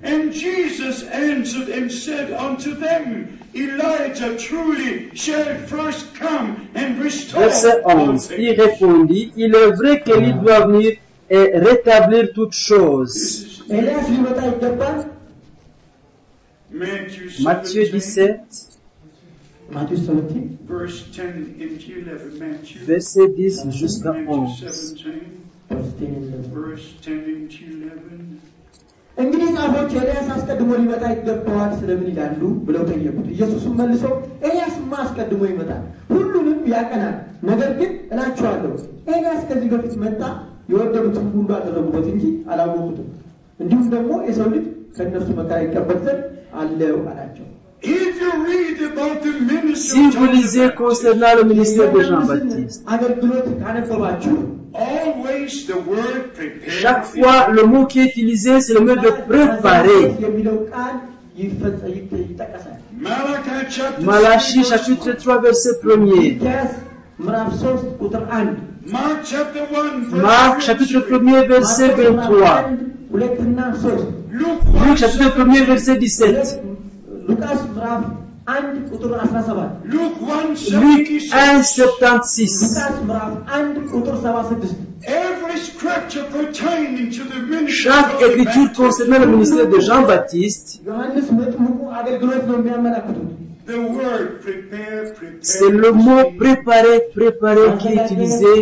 And Jesus answered and said unto them, Elijah truly shall first come and restore. Verset 11. Il répondit, il est vrai qu'Élie doit venir et rétablir toutes choses. Matthieu 17. Verset 10 jusqu'à 11. እንግዲህ ጻፎች ኤልያስ አስቀድሞ ሊመጣ ይገባዋል ስለምን ይላሉ ብለው ጠየቁት። ኢየሱስም መልሶ ኤልያስማ አስቀድሞ ይመጣል ሁሉንም ያቀናል፣ ነገር ግን እላችኋለሁ ኤልያስ ከዚህ በፊት መጣ የወደዱትን ሁሉ አደረጉበት እንጂ አላወቁትም፣ እንዲሁም ደግሞ የሰው ልጅ ከእነርሱ መከራ ይቀበል ዘንድ አለው አላቸው። Si vous lisez concernant le ministère de Jean-Baptiste, chaque fois le mot qui est utilisé c'est le mot de préparer. Malachie chapitre 3 verset 1er. Marc chapitre 1er verset 23. Luc chapitre 1er verset 17. Luc 1:76. Chaque écriture concernant le ministère de Jean-Baptiste, c'est le mot préparer, préparer qui est utilisé.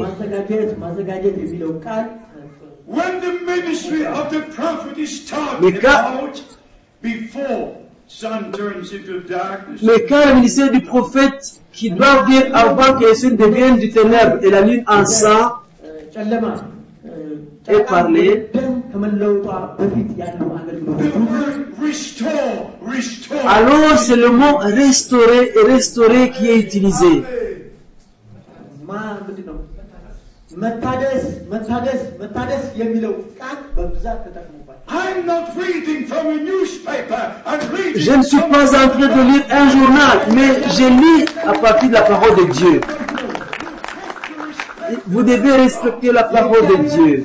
Mais quand le ministère du prophète qui doit venir avant que les cieux deviennent du ténèbre et la lune en sang est parlé, alors c'est le mot restaurer et restaurer qui est utilisé. Je ne suis pas en train de lire un journal, mais je lis à partir de la parole de Dieu. Vous devez respecter la parole de Dieu.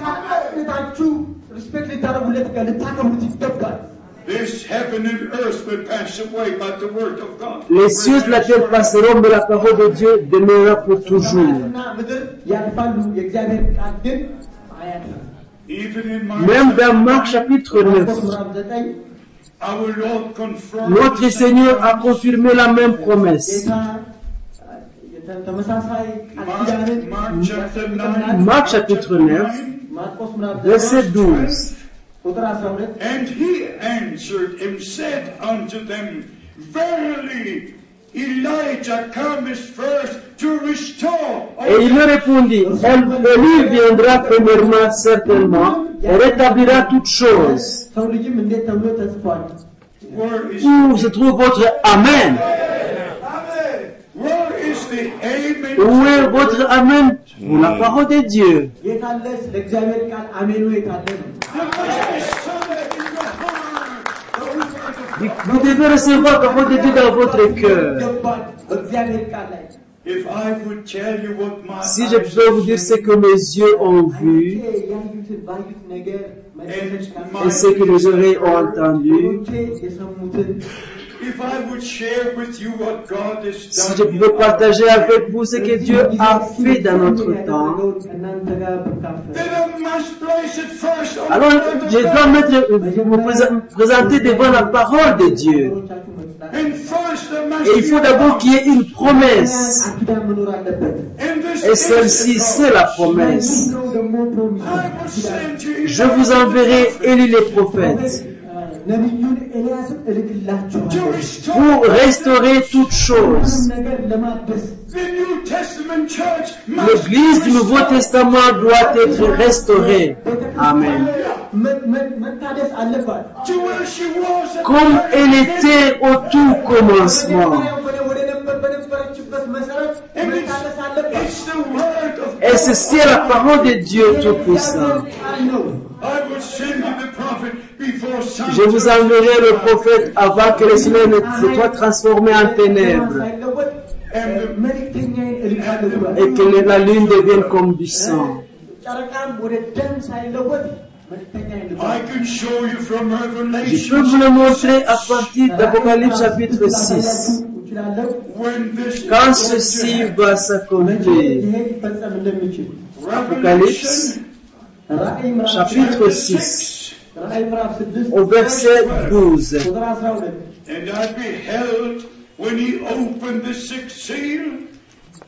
Les cieux et la terre passeront, mais la parole de Dieu demeurera pour toujours. Même dans Marc chapitre 9, notre Seigneur a confirmé la même promesse. Marc chapitre 9, verset 12. And he answered and said unto them, Verily, Elijah cometh first to restore. Et il leur répondit, Élie viendra premièrement certainement et rétablira toutes choses. Où se trouve votre Amen? Où est votre Amen pour la parole de Dieu? Vous devez recevoir la parole de Dieu dans votre cœur. Si je peux vous dire ce que mes yeux ont vu et ce que mes oreilles ont entendu, si je pouvais partager avec vous ce que Dieu a fait dans notre temps, alors je dois me présenter devant la parole de Dieu. Et il faut d'abord qu'il y ait une promesse. Et celle-ci, c'est la promesse. Je vous enverrai Élie le prophète pour restaurer toutes choses. L'église du Nouveau Testament doit être restaurée. Amen. Comme elle était au tout commencement. Et c'est la parole de Dieu Tout-Puissant. Je vous enverrai le prophète avant que le soleil ne soit transformé en ténèbres et que la lune devienne comme du sang. Je peux vous le montrer à partir d'Apocalypse chapitre 6. Quand ceci va s'accomplir. Apocalypse chapitre 6. Au verset 12. And I beheld when he opened the sixth seal,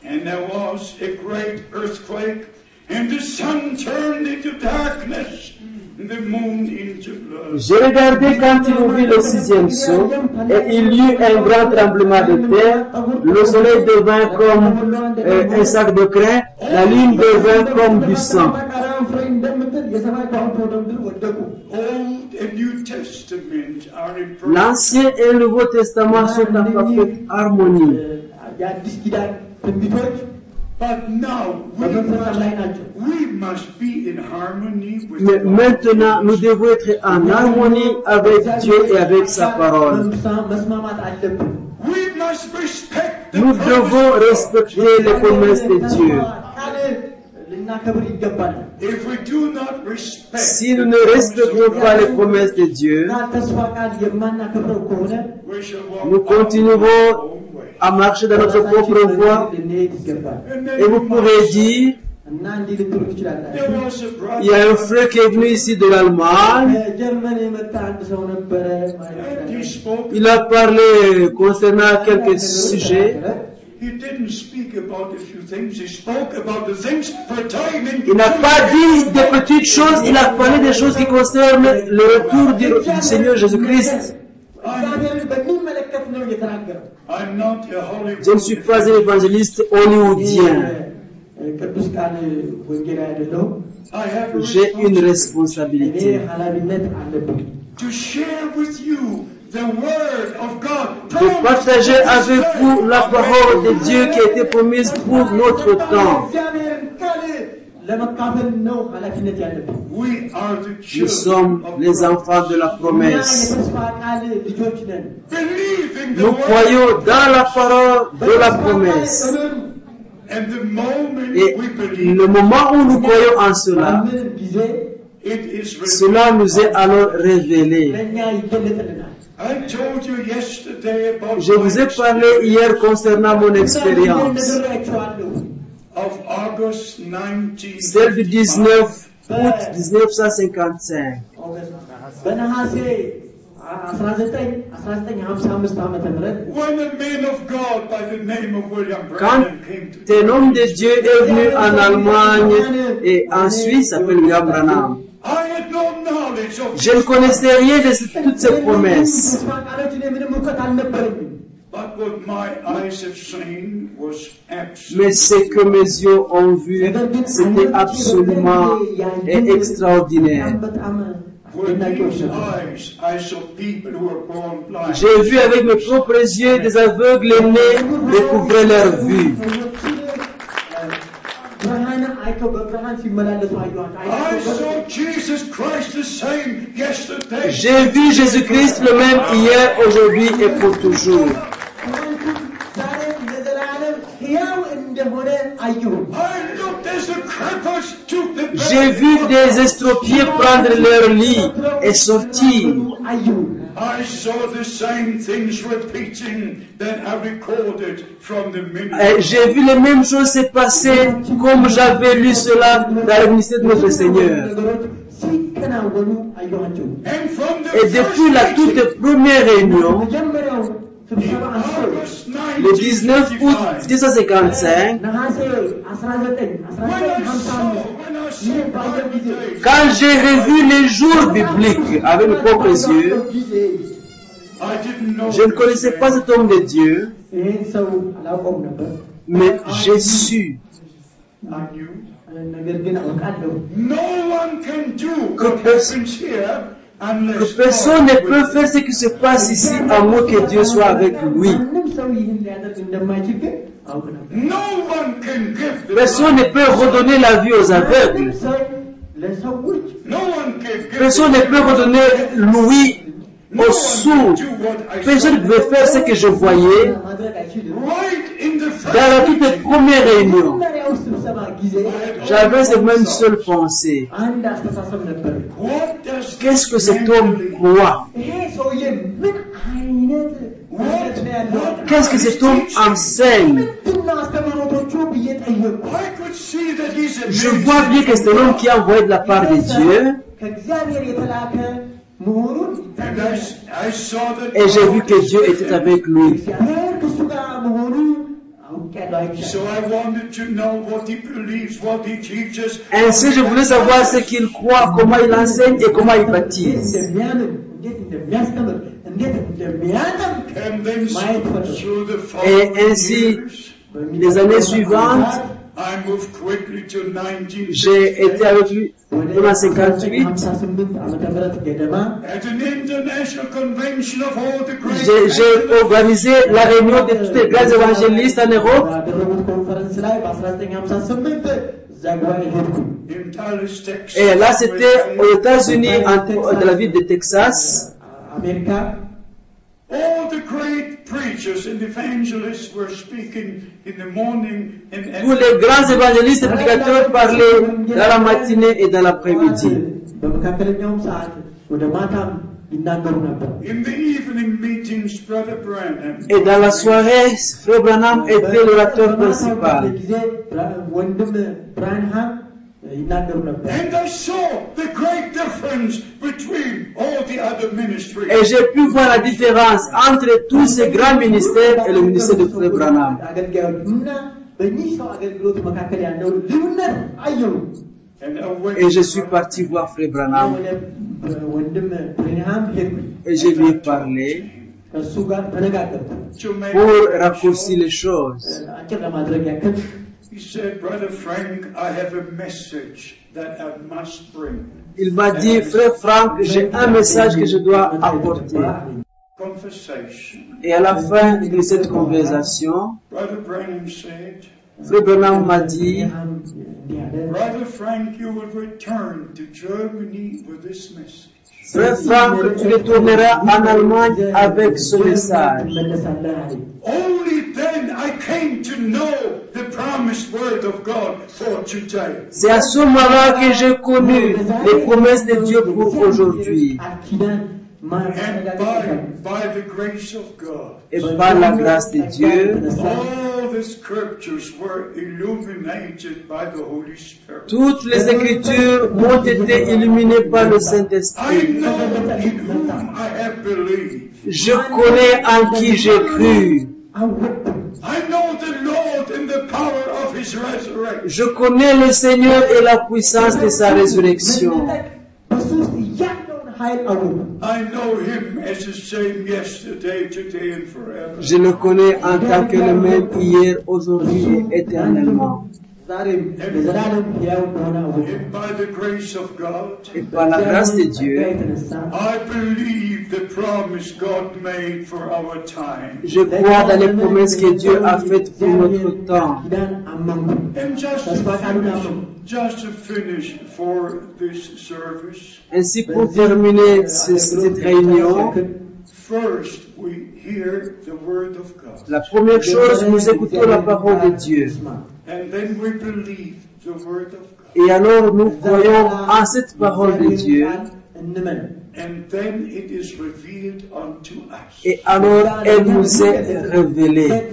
and there was a great earthquake, and the sun turned into darkness, and the moon into blood. J'ai regardé quand il ouvrit le sixième sceau, et il y eut un grand tremblement de terre, le soleil devint comme un sac de crin, la lune devint comme du sang. L'Ancien et le Nouveau Testament sont en parfaite harmonie. Mais maintenant, nous devons être en harmonie avec Dieu et avec sa parole. Nous devons respecter les promesses de Dieu. Si nous ne respectons pas les promesses de Dieu, nous continuerons à marcher dans notre propre voie. Et vous pourrez dire, il y a un frère qui est venu ici de l'Allemagne. Il a parlé concernant quelques sujets. Il n'a pas dit des petites choses, il a parlé des choses qui concernent le retour du Seigneur Jésus-Christ. Je ne suis pas un évangéliste hollywoodien. J'ai une responsabilité de partager avec vous la parole de Dieu qui a été promise pour notre temps. We are the Nous children sommes of les promise. enfants de la promesse. Believing the Nous word. croyons dans la parole de la promesse. And the moment Et we believe, le moment où nous croyons en cela, it is cela nous est alors révélé. I told you yesterday about Je vous ai parlé hier concernant mon expérience, of August 1955. celle du 19 août 1955. When a man of God by the name of William Quand Branham came to un homme de Dieu est venu en Allemagne et en Suisse, s'appelle William Branham, I had no knowledge of je ne connaissais rien de toutes ces promesses. but what my eyes have seen was Mais absolute. ce que mes yeux ont vu, c'était absolument extraordinaire. With these eyes, I saw people who were born blind. J'ai vu avec mes propres yeux des aveugles nés découvrir leur vue. I saw Jesus Christ the same yesterday. J'ai vu Jésus-Christ le même hier, aujourd'hui et pour toujours. I looked as the cripples took the J'ai vu des estropiés prendre leur lit et sortir. I saw the same things repeating that I recorded from the Et ministry. j'ai vu les mêmes choses se passer comme j'avais lu cela dans le ministère de notre Seigneur. And from the Et depuis la toute première réunion, August le 19 août 1955, 1955, quand j'ai revu les jours bibliques avec mes propres yeux, je ne connaissais pas cet homme de Dieu, mais j'ai su que personne ne peut faire ce qui se passe ici à moins que Dieu soit avec lui. Personne ne peut redonner la vie aux aveugles. Personne ne peut redonner l'ouïe aux sourds. Personne ne pouvait faire ce que je voyais dans la toute première réunion. J'avais seulement une seule pensée. Qu'est-ce que cet homme croit? Qu'est-ce que cet homme enseigne? Je vois bien que c'est un homme qui est envoyé de la part de Dieu. Et j'ai vu que Dieu était avec lui. Ainsi, je voulais savoir ce qu'il croit, comment il enseigne et comment il baptise. Et ainsi, les années suivantes, j'ai été avec lui en 1958. J'ai organisé la réunion de tous les grands évangélistes en Europe. Et là, c'était aux États-Unis, dans la ville de Texas. All the great preachers and evangelists were speaking in the morning and Tous les grands évangélistes et prédicateurs parlaient dans la matinée et dans l'après-midi. in the evening meetings, Brother Branham Et dans la soirée, Frère Branham était l'orateur principal. and I saw the great difference between all the other ministries. Et j'ai pu voir la différence entre tous ces grands ministères et le ministère de Frère Branham. And I went Et je suis parti voir Frère Branham et je lui ai parlé to make pour raccourcir les choses. He said, Brother Frank, I have a message that I must bring. Il m'a dit, Frère Franck, j'ai un message que je dois apporter. Conversation. Et à la fin de cette conversation, Brother Branham said, Frère Branham m'a dit, Brother Frank, you will return to Germany with this message. Frère Franck, tu retourneras en Allemagne avec ce message. Only then I came to know the promised word of God for today. C'est à ce moment-là que j'ai connu les promesses de Dieu pour aujourd'hui. And by the grace of God, Et par la grâce de Dieu, all the scriptures were illuminated by the Holy Spirit. toutes les Écritures ont été illuminées par le I Saint-Esprit. know in whom I have believed. Je connais en qui j'ai cru. I know the Lord in the power of His resurrection. Je connais le Seigneur et la puissance de sa résurrection. I know Him as the same yesterday, today, and forever. Je le connais en tant que le même hier, aujourd'hui et éternellement. And by the grace of God, Et par la grâce de Dieu, I believe the promise God made for our time. je crois dans les promesses que Dieu a faites pour notre temps. And just to finish for this service, Ainsi, pour terminer cette réunion, first we hear the word of God. la première chose, nous écoutons la parole de Dieu. And then we believe the word of God. Et alors, nous croyons en cette parole de Dieu. And then it is revealed unto us. Et alors, elle nous est révélée.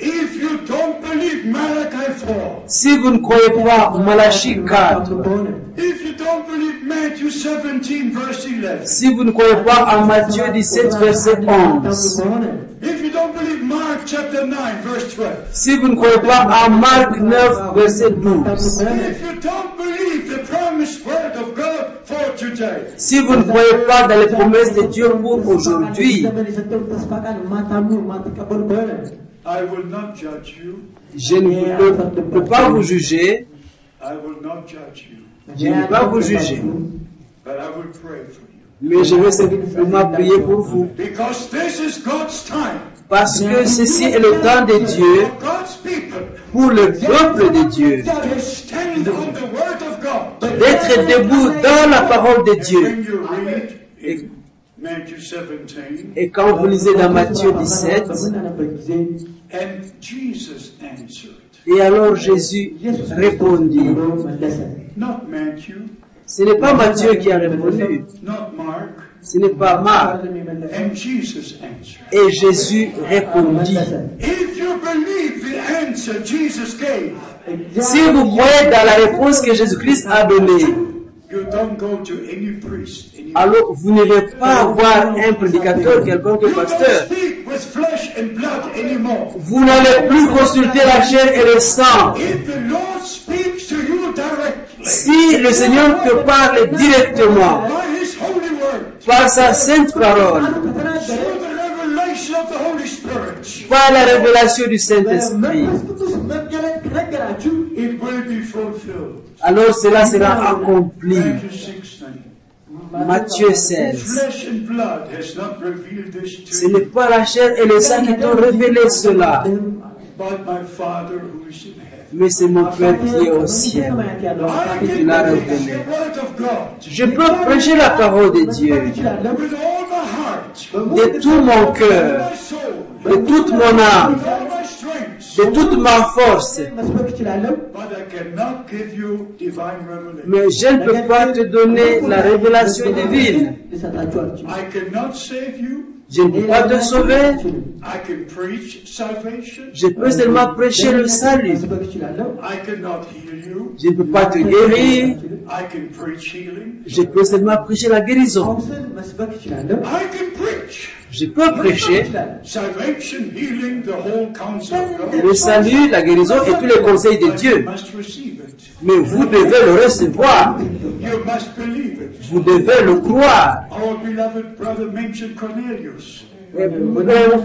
If you don't believe Malachi 4, Si vous ne croyez pas Malachie 4, if you don't believe Matthew 17 verse 11, si vous ne croyez pas en Matthieu 17, verset 11, if you don't believe Mark chapter 9 verse 12, si vous ne croyez pas en Marc 9, verset 12, if you don't believe the promised word of God for today, si vous ne croyez pas dans les promesses de Dieu pour aujourd'hui, I will not judge you. je ne peux pas vous juger, I will not judge you, je ne peux pas vous juger, but I will pray for you. mais je vais simplement prier pour vous. Because this is God's time Parce que ceci est le temps de Dieu for God's people pour le peuple de Dieu, to stand on the word of God. d'être debout dans la parole de Dieu. When you read in Matthew 17, Et quand vous lisez dans Matthieu 17, and Jesus answered, et alors Jésus répondit, not Matthew, ce n'est pas Matthieu qui a répondu, not Mark, ce n'est pas Marc, and Jesus answered. et Jésus répondit. If you believe the answer Jesus gave, Si vous croyez dans la réponse que Jésus-Christ a donnée, you don't go to any priest anymore. alors vous n'irez pas voir un prédicateur, quelconque You don't pasteur. speak with flesh and blood anymore. Vous n'allez plus consulter la chair et le sang. If the Lord speaks to you directly Si le Seigneur te parle directement by His holy word, par sa sainte parole, through the revelation of the Holy Spirit, par la révélation du Saint-Esprit, it will be fulfilled. alors cela sera accompli. Matthew 16. Matthieu 16. Flesh and blood has not revealed this Ce to n'est you, pas la chair et le sang qui t'ont révélé cela, but my Father who is in heaven. mais c'est mon Père qui est au ciel I qui can te l'a preach révélé. the word of God Je peux prêcher la parole de Dieu with all my heart, de tout mon cœur, my soul, de toute mon âme, with all my strength, de toute ma force, but I cannot give you divine revelation. mais je ne peux pas te donner la révélation divine. I cannot save you. Je ne peux pas te sauver, I can preach salvation. je peux seulement prêcher le salut. I cannot heal you. Je ne peux pas te guérir, I can preach healing. je peux seulement prêcher la guérison. I can preach Je peux prêcher salvation, healing, the whole counsel of God. le salut, la guérison et tous les conseils de Dieu. You must receive it. Mais vous devez le recevoir, You must believe it. vous devez le croire. Our beloved brother mentioned Cornelius.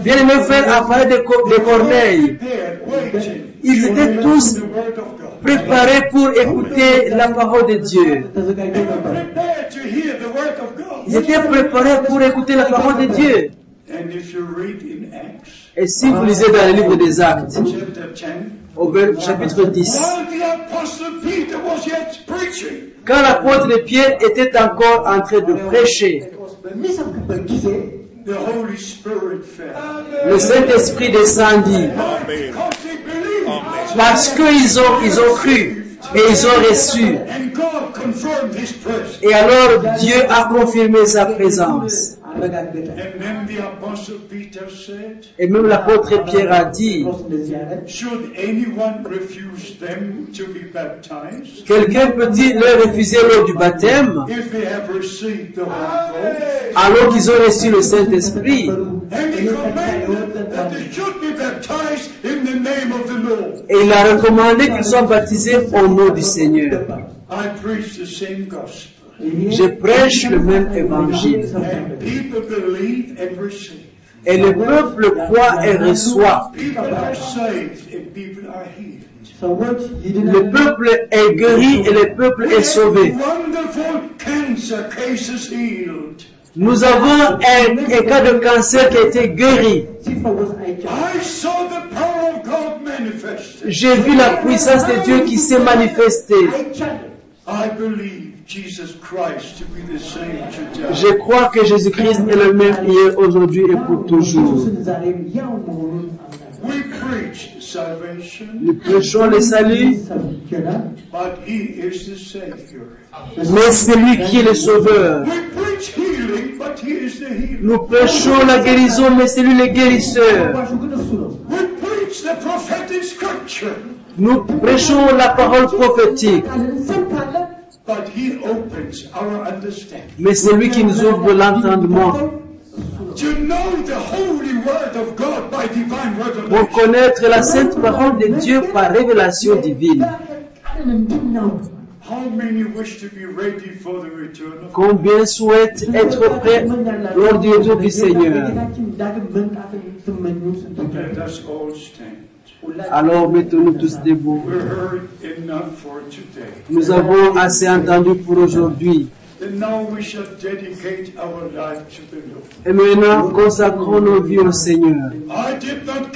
Bien-aimé frère a parlé de Corneille. Prepared, waiting. Ils étaient tous The word of God. préparés pour écouter la parole de Dieu. Prepared to hear the word of God. Ils étaient préparés pour écouter la parole de Dieu. And if you read in Acts Et si vous lisez dans le livre des Actes, chapter 10, au chapitre 10, while the Apostle Peter was yet preaching, Quand l'apôtre Pierre était encore en train de prêcher, the Holy Spirit fell. le Saint-Esprit descendit. Because they believed. Parce qu'ils ont cru et ils ont reçu. And God confirmed His presence. Et alors Dieu a confirmé sa présence. And then the Apostle Peter said, Et même l'apôtre Pierre a dit, should anyone refuse them to be baptized quelqu'un peut-il leur refuser l'eau du baptême if they have received the Holy Ghost? alors qu'ils ont reçu le Saint-Esprit? And he commanded that they should be baptized in the name of the Lord. Et il a recommandé qu'ils soient baptisés au nom du Seigneur. I preach the same gospel. Je prêche le même évangile. And people believe and receive. Et le peuple croit et reçoit. People are saved and people are healed. Le peuple est guéri et le peuple est sauvé. Wonderful cancer cases healed. Nous avons un cas de cancer qui a été guéri. I saw the power of God manifested. J'ai vu la puissance de Dieu qui s'est manifestée. I believe Jesus Christ to be the same today. Je crois que Jésus-Christ est le même hier, aujourd'hui et pour toujours. We preach salvation, Nous prêchons le salut, but He is the Savior. mais c'est lui qui est le sauveur. We preach healing, but He is the healer. Nous prêchons la guérison, mais c'est lui le guérisseur. We preach the prophetic scripture, Nous prêchons la parole prophétique, but He opens our understanding. mais c'est lui qui nous ouvre l'entendement To know the holy word of God by divine pour revelation. connaître la sainte parole de Dieu par révélation divine. How many wish to be ready for the return of God? Combien souhaitent être prêts lors du retour du Seigneur? Let us all stand. Alors mettons-nous tous debout. We're heard enough for today. Nous avons assez entendu pour aujourd'hui. And now we shall dedicate our life to the Lord. Et maintenant, consacrons nos vies au Seigneur. I did not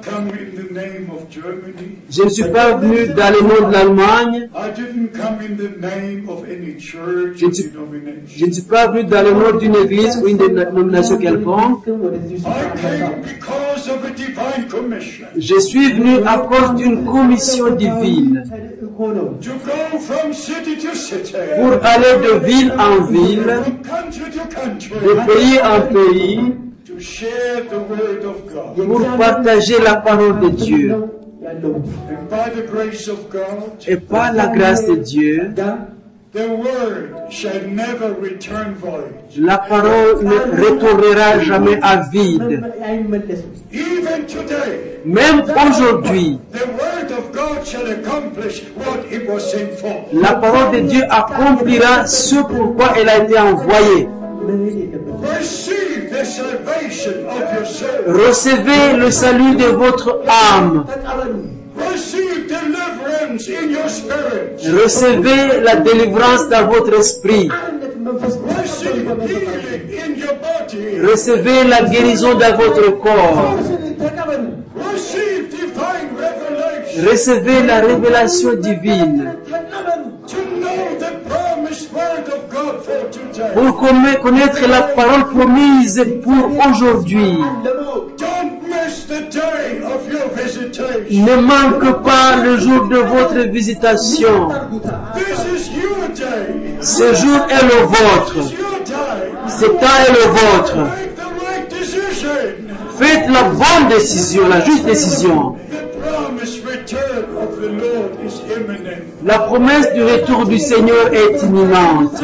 come in the name of Germany. Je ne suis pas venu dans le nom de l'Allemagne. I didn't come in the name of any church Je or ne suis denomination. pas venu dans le nom d'une église ou une dénomination quelconque. I came because of a divine commission. Je suis venu à cause d'une commission divine To go from city to city. pour aller de ville en ville, From country to country. de pays en pays, To share the word of God. pour partager la parole de Dieu. And by the grace of God, Et par la grâce de Dieu, the word shall never return void. la parole ne retournera jamais à vide. Even today, Même aujourd'hui, the word of God shall accomplish what it was sent for. la parole de Dieu accomplira ce pourquoi elle a été envoyée. Receive the salvation of your soul. Recevez le salut de votre âme. Receive deliverance in your spirit. Recevez la délivrance dans votre esprit. Receive healing in your body. Recevez la guérison dans votre corps. Receive divine revelation. Recevez la révélation divine. To know the promised word of God for today. Pour connaître la parole promise pour aujourd'hui. Don't miss the day of your visitation. Ne manque pas le jour de votre visitation. This is your day. Ce jour est le vôtre. It's your time. Ce temps est le vôtre. Make the right decision. Faites la bonne décision, la juste décision. The promised return of the Lord is imminent. La promesse du retour du Seigneur est imminente.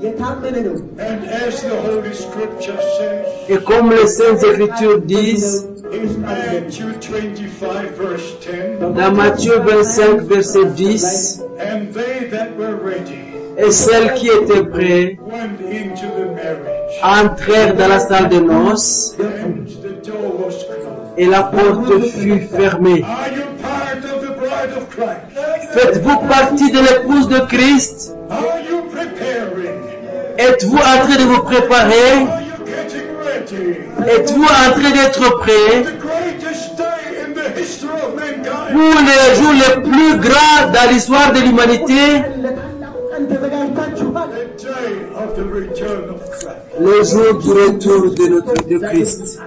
And as the Holy Scripture says Et comme les Saintes Écritures disent, in Matthew 25 verse 10, dans Matthieu 25, verset 10, and they that were ready et celles qui étaient prêtes went into the marriage, entrèrent dans la salle de noces and the door was closed. et la porte fut fermée. Are you part of the bride of Christ? Faites-vous partie de l'épouse de Christ? Are you preparing? Êtes-vous en train de vous préparer? Are you getting ready? Êtes-vous en train d'être prêt? The greatest day in the history of mankind pour les jours les plus grands dans l'histoire de l'humanité, le jour du retour de Christ.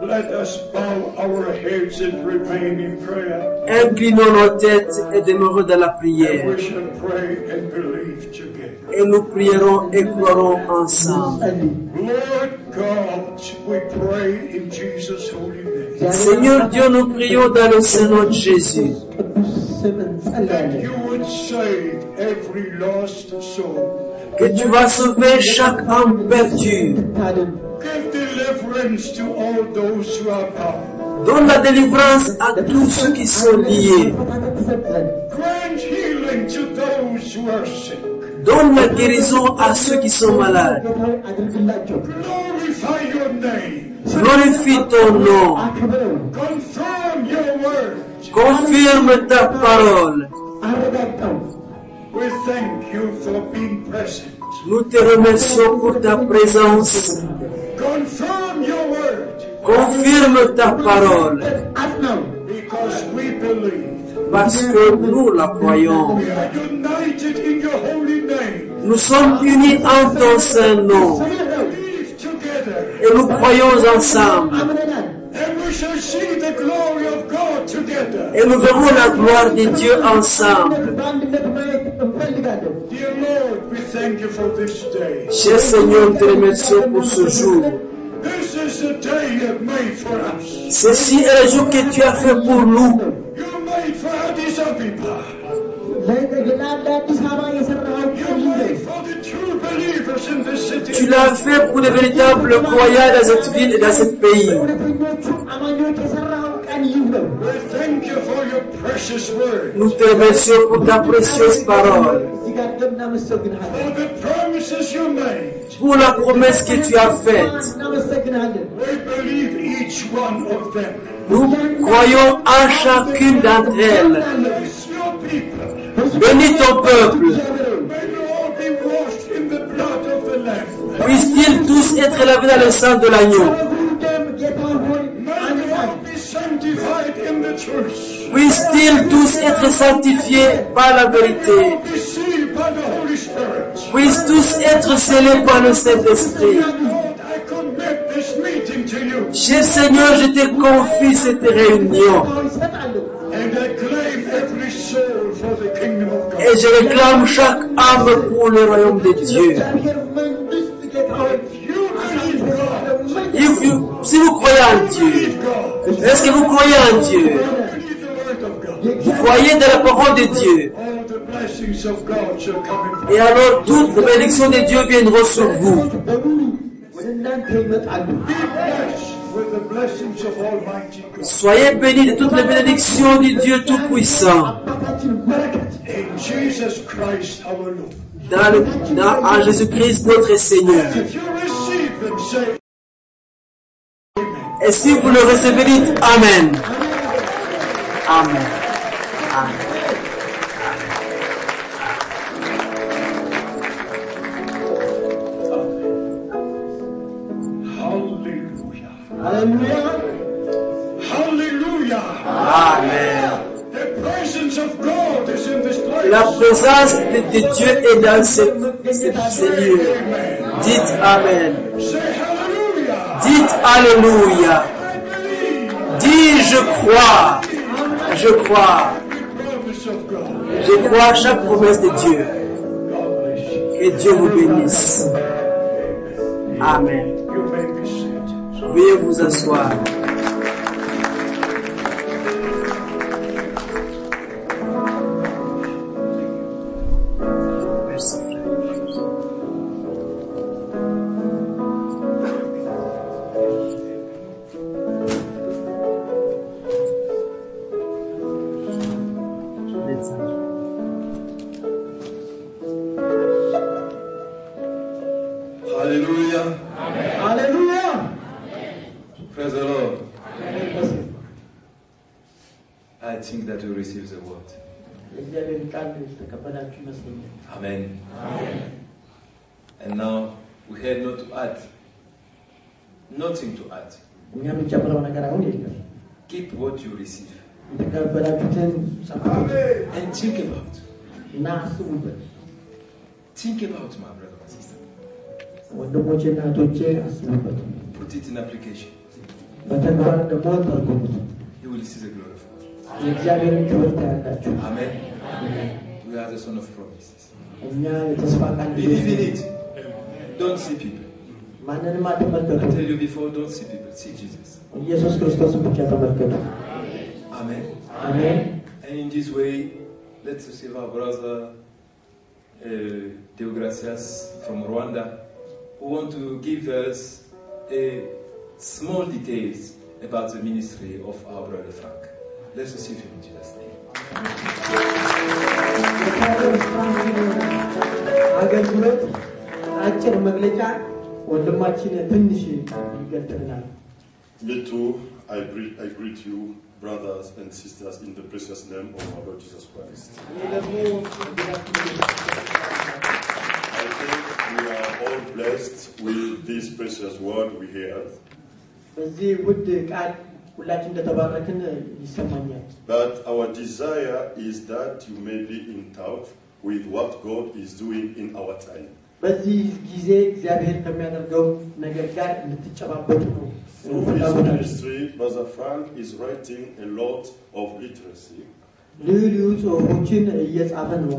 Let us bow our heads and remain in prayer. Inclinons nos têtes et demeurons dans la prière. We shall pray and believe together. Et nous prierons et croirons ensemble. Lord God, we pray in Jesus' holy name. Seigneur Dieu, nous prions dans le Saint-Nom de Jésus. That you would save every lost soul. Que tu vas sauver chaque âme perdue. Give deliverance to all those who are bound. Donne la délivrance à tous ceux qui sont liés. Grant healing to those who are sick. Donne la guérison à ceux qui sont malades. Glorify your name. Glorifie ton nom. Confirm your word. Confirme ta parole. We thank you for being present. Nous te remercions pour ta présence. Confirm your word. Confirme ta parole. Because we believe. Parce que nous la croyons. We are united in your holy name. Nous sommes unis en ton saint nom. Believe together. Et nous croyons ensemble. And we shall see the glory of God together. Et nous verrons la gloire de Dieu ensemble. Dear Lord, we thank you for this day. Cher Seigneur, nous te remercions pour ce jour. This is the day you have made for us. Ceci est le jour que tu as fait pour nous. You made for Addis Ababa. You made for the true believers in this city. Tu l'as fait pour les véritables croyants dans cette ville et dans ce pays. We thank you for your precious word. Nous te remercions pour ta précieuse parole. For the promises you made. Pour la promesse que tu as faite. We believe each one of them. Nous croyons en chacune d'entre elles. Bless your people. Bénis ton peuple. May you all be washed in the blood of the Lamb. Puissent-ils tous être lavés dans le sang de l'agneau. May you all be sanctified in the truth. Puissent-ils tous être sanctifiés par la vérité. Be sealed by the Holy Spirit. Puissent tous être scellés par le Saint-Esprit. Lord, I commit this meeting to you. Cher Seigneur, je te confie cette réunion. And I claim every soul for the kingdom of God. Et je réclame chaque âme pour le royaume de Dieu. You believe God. Si vous croyez en Dieu, Believe God. est-ce que vous croyez en Dieu? Believe the word of God. Vous croyez dans la parole de Dieu. All the blessings of God shall come in. Et alors toutes les bénédictions de Dieu viendront sur vous. Be blessed with the blessings of Almighty God. Soyez bénis de toutes les bénédictions du Dieu Tout-Puissant. In Jesus Christ our Lord. En Jésus-Christ notre Seigneur. If you receive them, say Et si vous le recevez, dites Amen. Amen. Amen. Hallelujah. Hallelujah. Amen. The presence of God is in this place. La présence de Dieu est dans ce lieu. Dites Amen. Say hallelujah. Dites Alléluia. I believe Dis je crois. Je crois. the promise of God. Je crois à chaque promesse de Dieu. God bless you. Que Dieu vous bénisse. Amen. You may be seated. Veuillez vous asseoir. Merci, frère. Hallelujah. Hallelujah. Praise the Lord. I think that you receive the word. Amen. And now we have not to add. Nothing to add. Keep what you receive. የተቀበላችሁትን ጸሎት And think about. እና አስቡበት። Think about, my brother and sister. ወንድሞቼና እህቶቼ አስቡበት። Put it in application. በተግባር ደግሞ ተርጉሙት። You will see the glory of God. የእግዚአብሔርን ክብር ታያላችሁ። Amen. We are the son of promises. እኛ የተስፋ ቃል Believe in it. Don't see people. ማንንም I አትመልከቱ። tell you before, don't see people. See Jesus. ኢየሱስ ክርስቶስን ብቻ ተመልከቱ። Amen. አሜን። And in this way, let's receive our brother Deogracias from Rwanda, who want to give us a small details about the ministry of our brother Frank. Let's receive him in Jesus' name. አገልግሎት አጭር መግለጫ ወንድማችን ትንሽ ይገልጥልናል። Me too, I greet you, brothers and sisters, in the precious name of our Lord Jesus Christ. I think we are all blessed with this precious word we hear. በዚህ ውድ ቃል ሁላችን እንደተባረክን ይሰማኛል። But our desire is that you may be in touch with what God is doing in our time. በዚህ ጊዜ እግዚአብሔር ከሚያደርገው ነገር ጋር እንድትጨባበጡ ነው። Through his ministry, Brother Frank is writing a lot of literacy. ልዩ ጽሑፎችን እየጻፈ ነው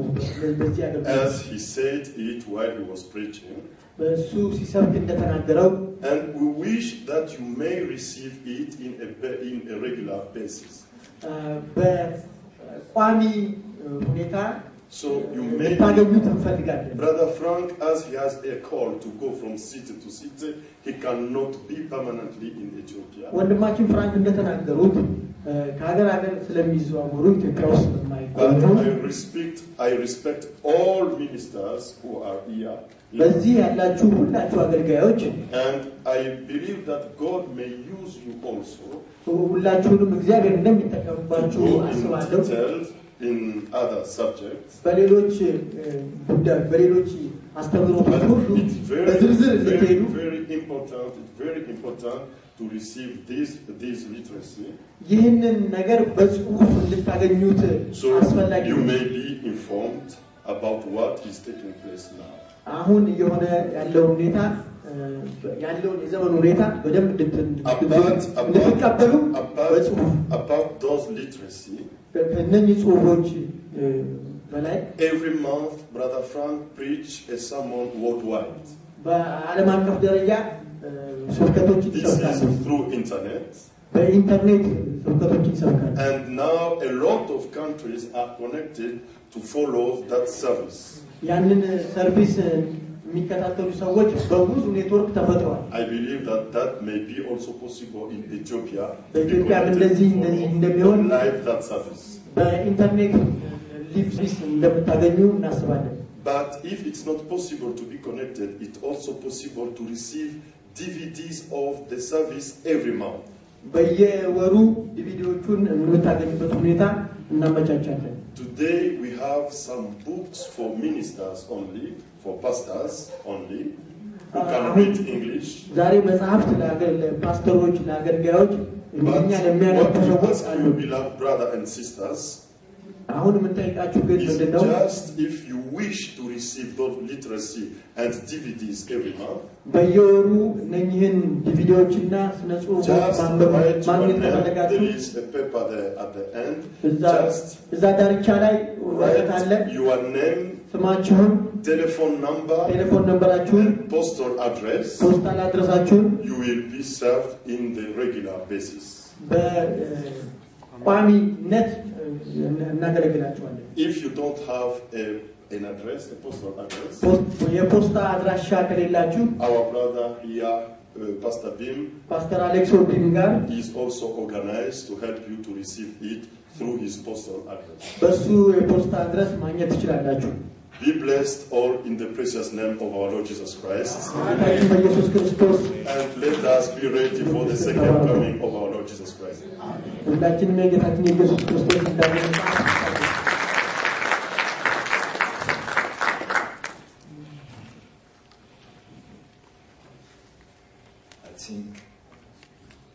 በዚህ አገልግሎት። As he said it while he was preaching. በእሱ ሲሰብክ እንደተናገረው And we wish that you may receive it in a regular basis. በቋሚ ሁኔታ So you may, ታገኙት እንፈልጋለን። Brother Frank, as he has a call to go from city to city, he cannot be permanently in Ethiopia. ወንድማችን ፍራንክ እንደተናገሩት ከሀገር ሀገር ስለሚዘዋወሩ ኢትዮጵያ ውስጥ But የማይቆዩ I respect all ministers who are here. በዚህ ያላችሁ ሁላችሁ አገልጋዮች And I believe that God may use you also ሁላችሁንም እግዚአብሔር እንደሚጠቀምባችሁ to go አስባለሁ። in details in other subjects. በሌሎች ጉዳዮች በሌሎች አስተምህሮቶች ሁሉ It's በዝርዝር እንድትሄዱ very important to receive this literacy. ይህንን ነገር በጽሁፍ እንድታገኙት So አስፈላጊ you ነው። may be informed about what is taking place now. አሁን እየሆነ ያለው ሁኔታ ያለውን የዘመን ሁኔታ በደንብ እንድትቀበሉ በጽሁፍ about those literacy. ከእነኚህ ጽሁፎች በላይ Every month, Brother Frank preach a sermon worldwide. በዓለም አቀፍ ደረጃ ስብከቶች This ይሰብካሉ። is through internet. በኢንተርኔት ስብከቶች ይሰብካሉ። And now a lot of countries are connected to follow that service. ያንን ሰርቪስ የሚከታተሉ ሰዎች በብዙ ኔትወርክ ተፈጥረዋል። I believe that may be also possible in Ethiopia. በኢትዮጵያ እንደዚህ እንደሚሆን live that service. በኢንተርኔት ሊቭ ሰርቪስ እንደምታገኙ እናስባለን። But if it's not possible to be connected, it's also possible to receive DVDs of the service every month. በየወሩ ዲቪዲዎቹን የምታገኙበት ሁኔታ እናመቻቻለን። Today we have some books for ministers only, for pastors only, who can read English. ዛሬ መጽሐፍት ለፓስተሮች ለአገልጋዮች But እንግሊዝኛ ለሚያነቡ what we ሰዎች ask አሉ። you, beloved brother and sisters, አሁን የምንጠይቃችሁ ግን is ምንድነው? just if you wish to receive those literacy and DVDs every month, በየወሩ እነኚህን ዲቪዲዎችና ስነ ጽሁፎች just ማንበብ write your ማግኘት name. ከፈለጋችሁ There is a paper there at the end. እዛ ዳርቻ ላይ ወረቀት አለ። Write your name, ስማችሁን፣ telephone number, ቴሌፎን ነምበራችሁን፣ and postal address. ፖስታል አድረሳችሁን You will be served in the regular basis. በቋሚነት እናገለግላችኋለን። If you don't have an address, a postal address, የፖስታ አድራሻ ከሌላችሁ our brother here, Pastor Bim, ፓስተር አሌክስ ኦርዲን ጋር is also organized to help you to receive it through his postal address. በሱ የፖስታ አድረስ ማግኘት ትችላላችሁ። Be blessed all in the precious name of our Lord Jesus Christ. ጌታችን በኢየሱስ ክርስቶስ And let us be ready for the second coming of our Lord Jesus Christ. ሁላችንም የጌታችን የኢየሱስ ክርስቶስ እንዳለን I think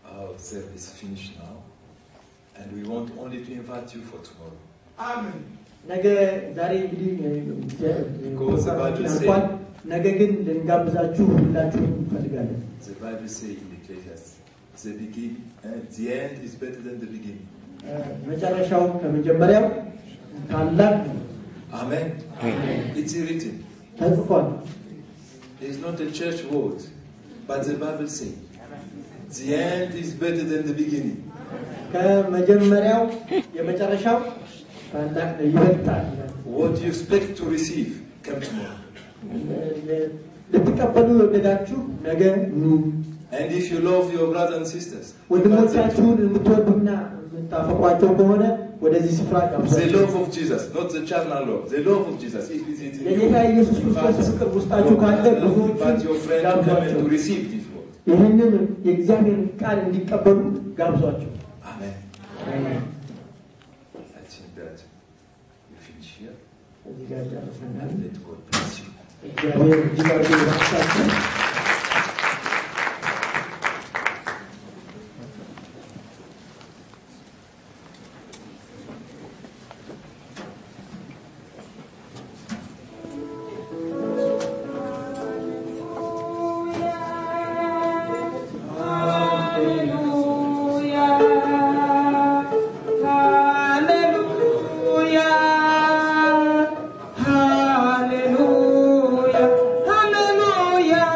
our service is finished now, and we want only to you for tomorrow. Amen. ነገ ዛሬ እንግዲህ Because the Bible says- እንኳን ነገ ግን ልንጋብዛችሁ ሁላችሁም እንፈልጋለን። The Bible says in Ecclesiastes, the end is better than the beginning. መጨረሻው ከመጀመሪያው ታላቅ ነው። Amen. It's written. ተጽፏል። It's not a church word, but the Bible says, the end is better than the beginning. ከመጀመሪያው የመጨረሻው ታላቅ ነው፣ ይበልጣል። What you expect to receive, come tomorrow. ልትቀበሉ የወደዳችሁ ነገ ኑ። And if you love your brothers and sisters, ወንድሞቻችሁን የምትወዱና የምታፈቅሯቸው ከሆነ ወደዚህ ስፍራ the ጋብዛችሁ። love of Jesus, not the carnal love, the love of Jesus. If it is in you, የጌታ ኢየሱስ ክርስቶስ ፍቅር ውስጣችሁ ካለ ብዙዎቹ but your friend come ጋብዟቸው። to receive this word. ይህንን የእግዚአብሔርን ቃል እንዲቀበሉ ጋብዟቸው። Amen. አሜን። I think that you finish here. እዚህ ጋር ጨርሰናል። And let God bless you. እግዚአብሔር እጅግ አድርጎ ይባርካችሁ። Hallelujah, hallelujah, hallelujah.